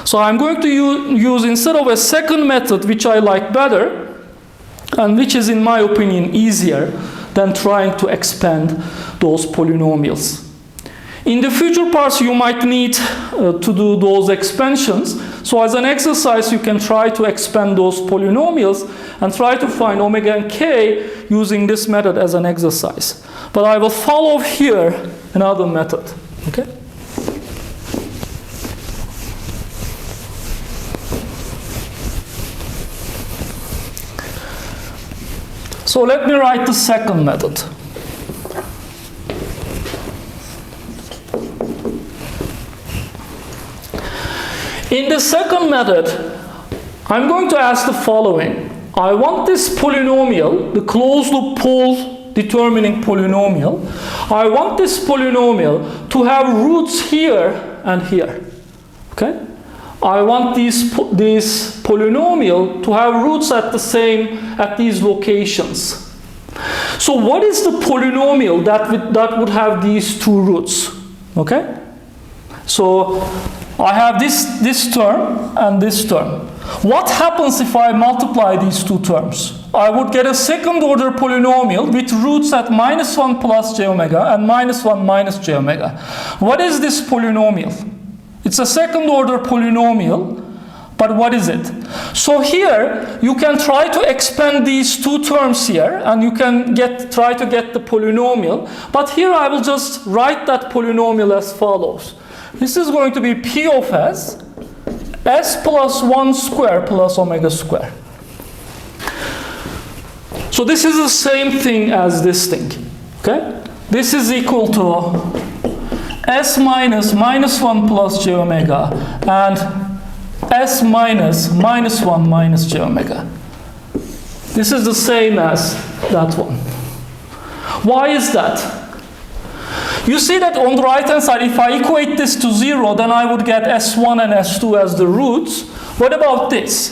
So I'm going to use, instead of a second method, which I like better, and which is, in my opinion, easier than trying to expand those polynomials. In the future parts, you might need to do those expansions. So as an exercise, you can try to expand those polynomials and try to find omega and k using this method as an exercise. But I will follow here another method. Okay? So let me write the second method. In the second method, I'm going to ask the following. I want this polynomial, the closed loop pole determining polynomial, I want this polynomial to have roots here and here. Okay? I want this polynomial to have roots at these locations. So what is the polynomial that would have these two roots? Okay? So I have this term and this term. What happens if I multiply these two terms? I would get a second order polynomial with roots at -1 plus j omega and -1 minus j omega. What is this polynomial? It's a second order polynomial, but what is it? So here you can try to expand these two terms here and you can try to get the polynomial, but here I will just write that polynomial as follows. This is going to be P of s plus 1 square plus omega square. So this is the same thing as this thing. Okay? This is equal to s minus -1 plus j omega and s minus -1 minus j omega. This is the same as that one. Why is that? You see that on the right hand side, if I equate this to 0, then I would get s1 and s2 as the roots. What about this?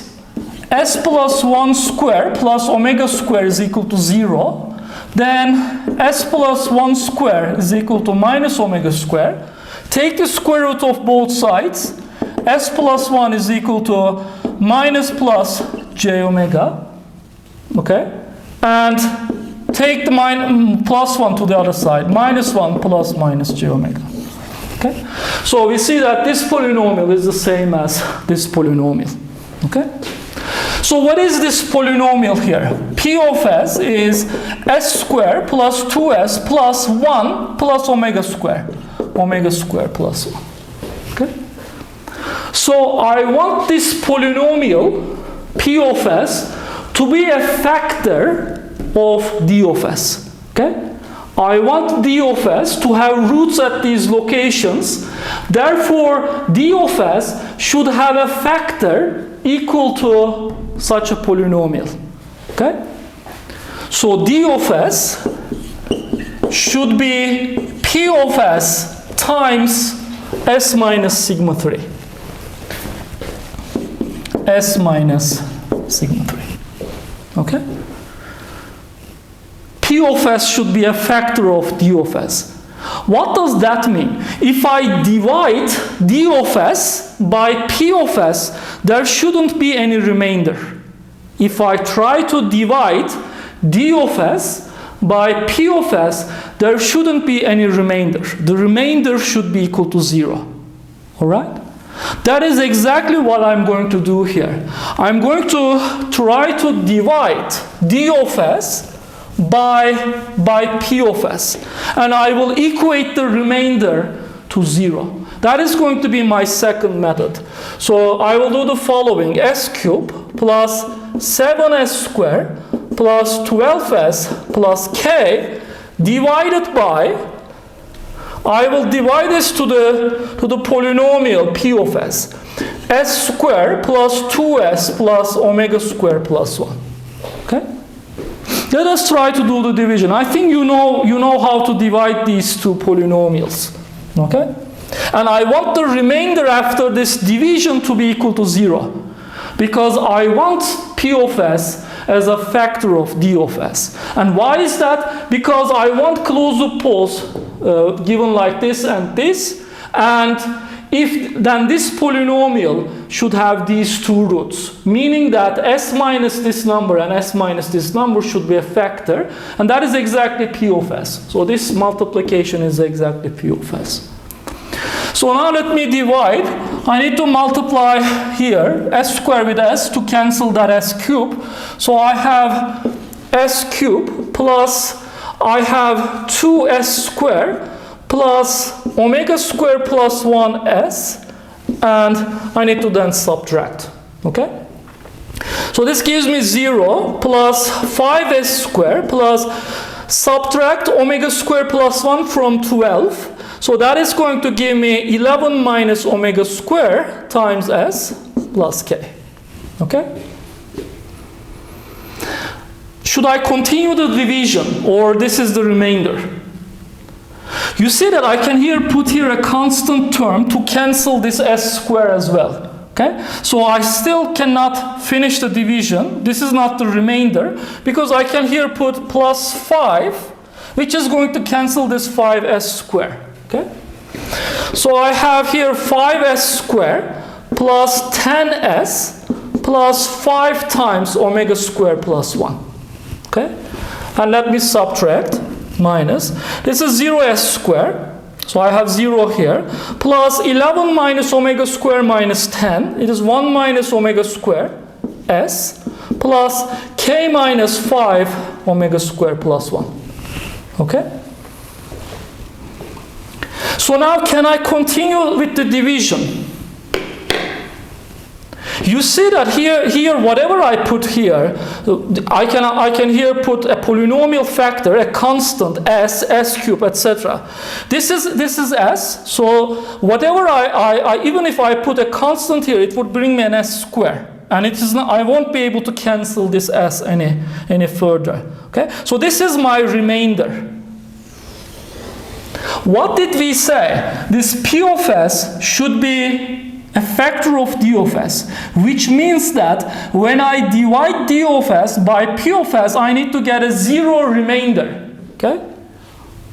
S plus 1 square plus omega square is equal to 0. Then s plus 1 square is equal to minus omega square. Take the square root of both sides. S plus 1 is equal to minus plus j omega. Okay? And take the plus 1 to the other side. Minus 1 plus minus j omega. Okay? So we see that this polynomial is the same as this polynomial. Okay? So what is this polynomial here? P of s is s square plus 2s plus 1 plus omega square. Omega square plus 1. Okay? So I want this polynomial, P of s, to be a factor of d of s. Okay? I want d of s to have roots at these locations. Therefore, d of s should have a factor equal to such a polynomial. Okay? So d of s should be p of s times s minus sigma 3. S minus sigma 3. Okay? P of s should be a factor of d of s. What does that mean? If I divide d of s by p of s, there shouldn't be any remainder. If I try to divide d of s by p of s, there shouldn't be any remainder. The remainder should be equal to 0. All right? That is exactly what I'm going to do here. I'm going to try to divide d of s by p of s, and I will equate the remainder to 0. That is going to be my second method. So I will do the following: s cubed plus 7s squared plus 12s plus k divided by, I will divide this to the polynomial p of s, s squared plus 2s plus omega squared plus 1. Okay? Let us try to do the division. I think you know how to divide these two polynomials. Okay? And I want the remainder after this division to be equal to 0. Because I want p of s as a factor of d of s. And why is that? Because I want closed loop poles given like this and this. And then this polynomial should have these two roots, meaning that s minus this number and s minus this number should be a factor, and that is exactly p of s. So this multiplication is exactly p of s. So now let me divide. I need to multiply here s squared with s to cancel that s cubed. So I have s cubed plus I have 2s squared plus omega squared plus 1s, and I need to then subtract. Okay? So this gives me 0 plus 5s squared plus subtract omega squared plus 1 from 12. So that is going to give me 11 minus omega squared times s plus k. Okay? Should I continue the division, or this is the remainder? You see that I can put here a constant term to cancel this s squared as well. Okay? So I still cannot finish the division. This is not the remainder, because I can here put plus 5, which is going to cancel this 5s squared. Okay? So I have here 5s squared plus 10s plus 5 times omega squared plus 1. Okay? And let me subtract, minus. This is 0s squared. So I have 0 here. Plus 11 minus omega squared minus 10. It is 1 minus omega squared s plus k minus 5 omega squared plus 1. Okay? So now can I continue with the division? You see that here whatever I put here, I can here put a polynomial factor, a constant s cubed, etc. This is s. So whatever I even if I put a constant here, it would bring me an s squared, and it is not. I won't be able to cancel this s any further. Okay. So this is my remainder. What did we say? This p of s should be a factor of d of s, which means that when I divide d of s by p of s, I need to get a 0 remainder. Okay?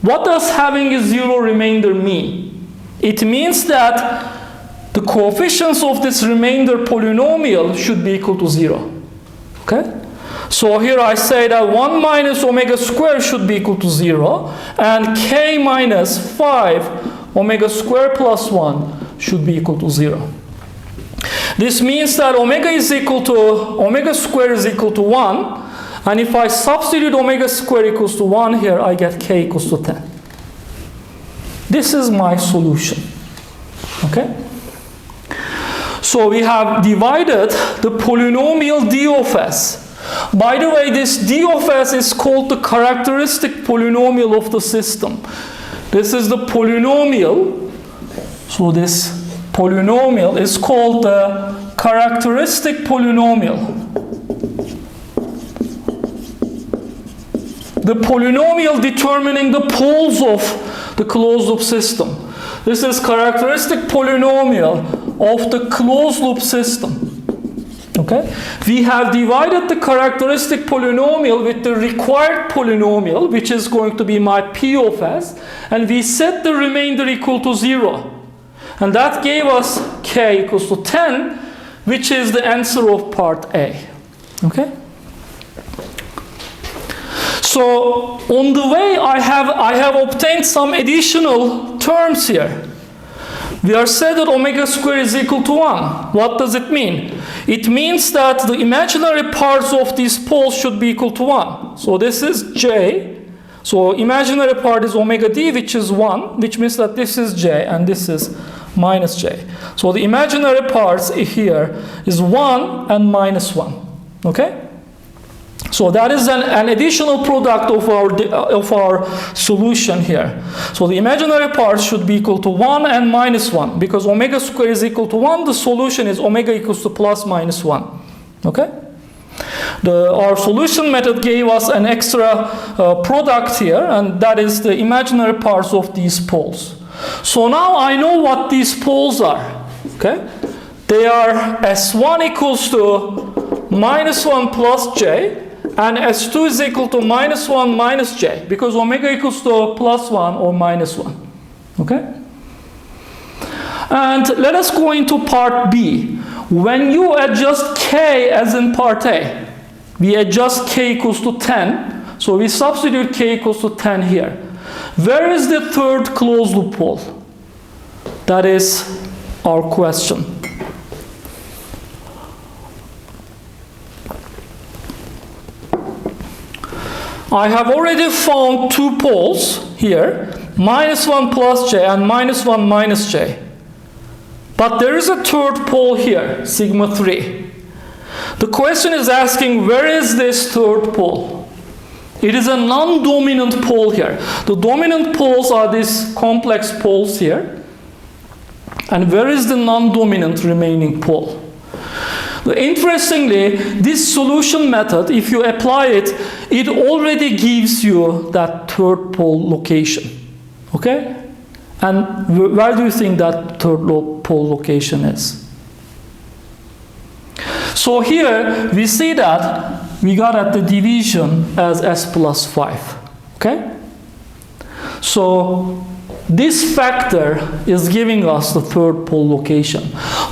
What does having a 0 remainder mean? It means that the coefficients of this remainder polynomial should be equal to 0. Okay? So here I say that 1 minus omega squared should be equal to 0, and k minus 5 omega squared plus 1 should be equal to 0. This means that omega squared is equal to 1, and if I substitute omega squared equals to 1 here, I get k equals to 10. This is my solution. Okay? So we have divided the polynomial d of s. By the way, this d of s is called the characteristic polynomial of the system. This is the polynomial. So this polynomial is called the characteristic polynomial. The polynomial determining the poles of the closed loop system. This is characteristic polynomial of the closed loop system. Okay? We have divided the characteristic polynomial with the required polynomial, which is going to be my p of s, and we set the remainder equal to 0. And that gave us k equals to 10, which is the answer of part A. Okay? So on the way, I have obtained some additional terms here. We are said that omega squared is equal to 1. What does it mean? It means that the imaginary parts of these poles should be equal to 1. So this is j. So imaginary part is omega d, which is 1, which means that this is j and this is minus j. So the imaginary parts here is 1 and minus 1. Okay? So that is an additional product of our solution here. So the imaginary parts should be equal to 1 and minus 1. Because omega squared is equal to 1, the solution is omega equals to plus minus 1. Okay? Our solution method gave us an extra product here, and that is the imaginary parts of these poles. So now I know what these poles are. Okay? They are S1 equals to minus 1 plus j, and S2 is equal to minus 1 minus j, because omega equals to plus 1 or minus 1. Okay? And let us go into part B. When you adjust k as in part A, we adjust k equals to 10. So we substitute k equals to 10 here. Where is the third closed loop pole? That is our question. I have already found two poles here, minus 1 plus j and minus 1 minus j. But there is a third pole here, sigma 3. The question is asking, where is this third pole? It is a non-dominant pole here. The dominant poles are these complex poles here. And where is the non-dominant remaining pole? Interestingly, this solution method, if you apply it, it already gives you that third pole location. Okay? And where do you think that third pole location is? So here we see that we got at the division as s plus 5. Okay? So this factor is giving us the third pole location.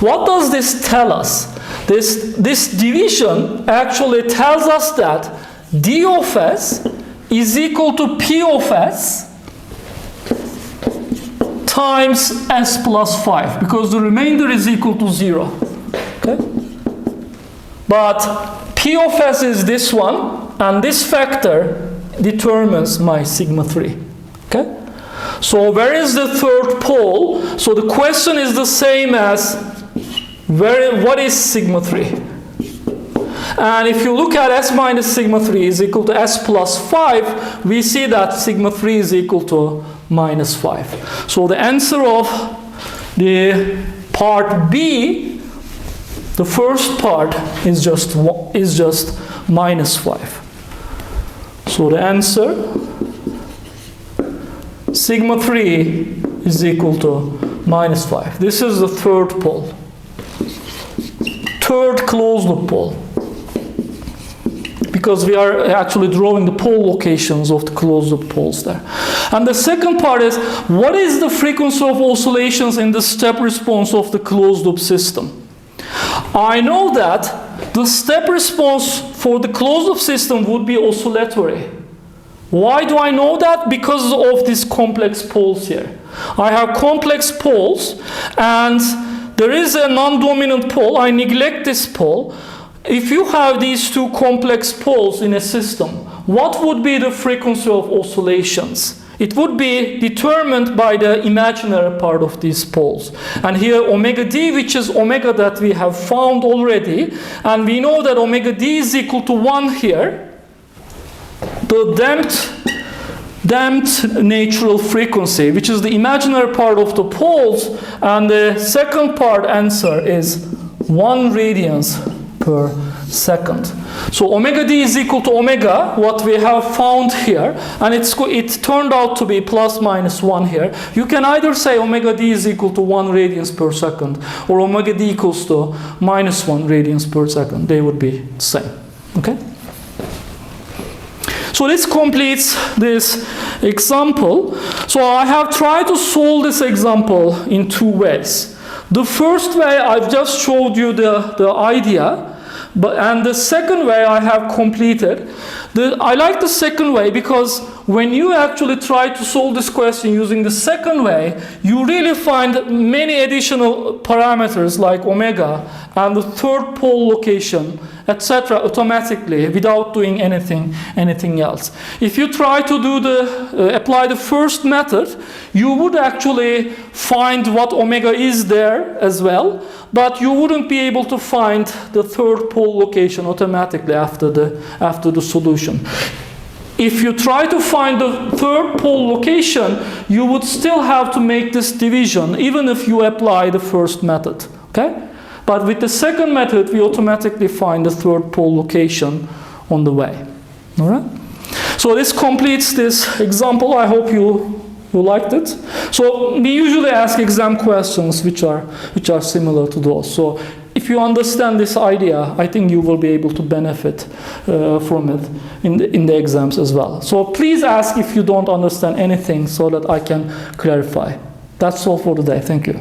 What does this tell us? This division actually tells us that d of s is equal to p of s times s plus 5, because the remainder is equal to 0. Okay? But p of s is this one, and this factor determines my sigma 3. Okay? So where is the third pole? So the question is the same as what is sigma 3? And if you look at s minus sigma 3 is equal to s plus 5, we see that sigma 3 is equal to minus 5. So the answer of the part B, the first part, is just minus 5. So the answer, sigma 3 is equal to minus 5. This is the third pole. Third closed loop pole. Because we are actually drawing the pole locations of the closed loop poles there. And the second part is, what is the frequency of oscillations in the step response of the closed loop system? I know that the step response for the closed loop system would be oscillatory. Why do I know that? Because of these complex poles here. I have complex poles, and there is a non-dominant pole. I neglect this pole. If you have these two complex poles in a system, what would be the frequency of oscillations? It would be determined by the imaginary part of these poles. And here omega d, which is omega that we have found already, and we know that omega d is equal to 1 here. The damped natural frequency, which is the imaginary part of the poles, and the second part answer is 1 radians per second. So omega d is equal to omega, what we have found here, and it turned out to be plus minus 1 here. You can either say omega d is equal to 1 radians per second, or omega d equals to minus 1 radians per second. They would be the same. Okay? So this completes this example. So I have tried to solve this example in two ways. The first way, I've just showed you the idea, and the second way I have completed. I like the second way because when you actually try to solve this question using the second way, you really find many additional parameters like omega and the third pole location, etc., automatically without doing anything else. If you try to apply the first method, you would actually find what omega is there as well, but you wouldn't be able to find the third pole location automatically after the solution. If you try to find the third pole location, you would still have to make this division, even if you apply the first method. Okay? But with the second method, we automatically find the third pole location on the way. All right? So this completes this example. I hope you liked it. So we usually ask exam questions which are similar to those. So if you understand this idea, I think you will be able to benefit from it in the exams as well. So please ask if you don't understand anything so that I can clarify. That's all for today. Thank you.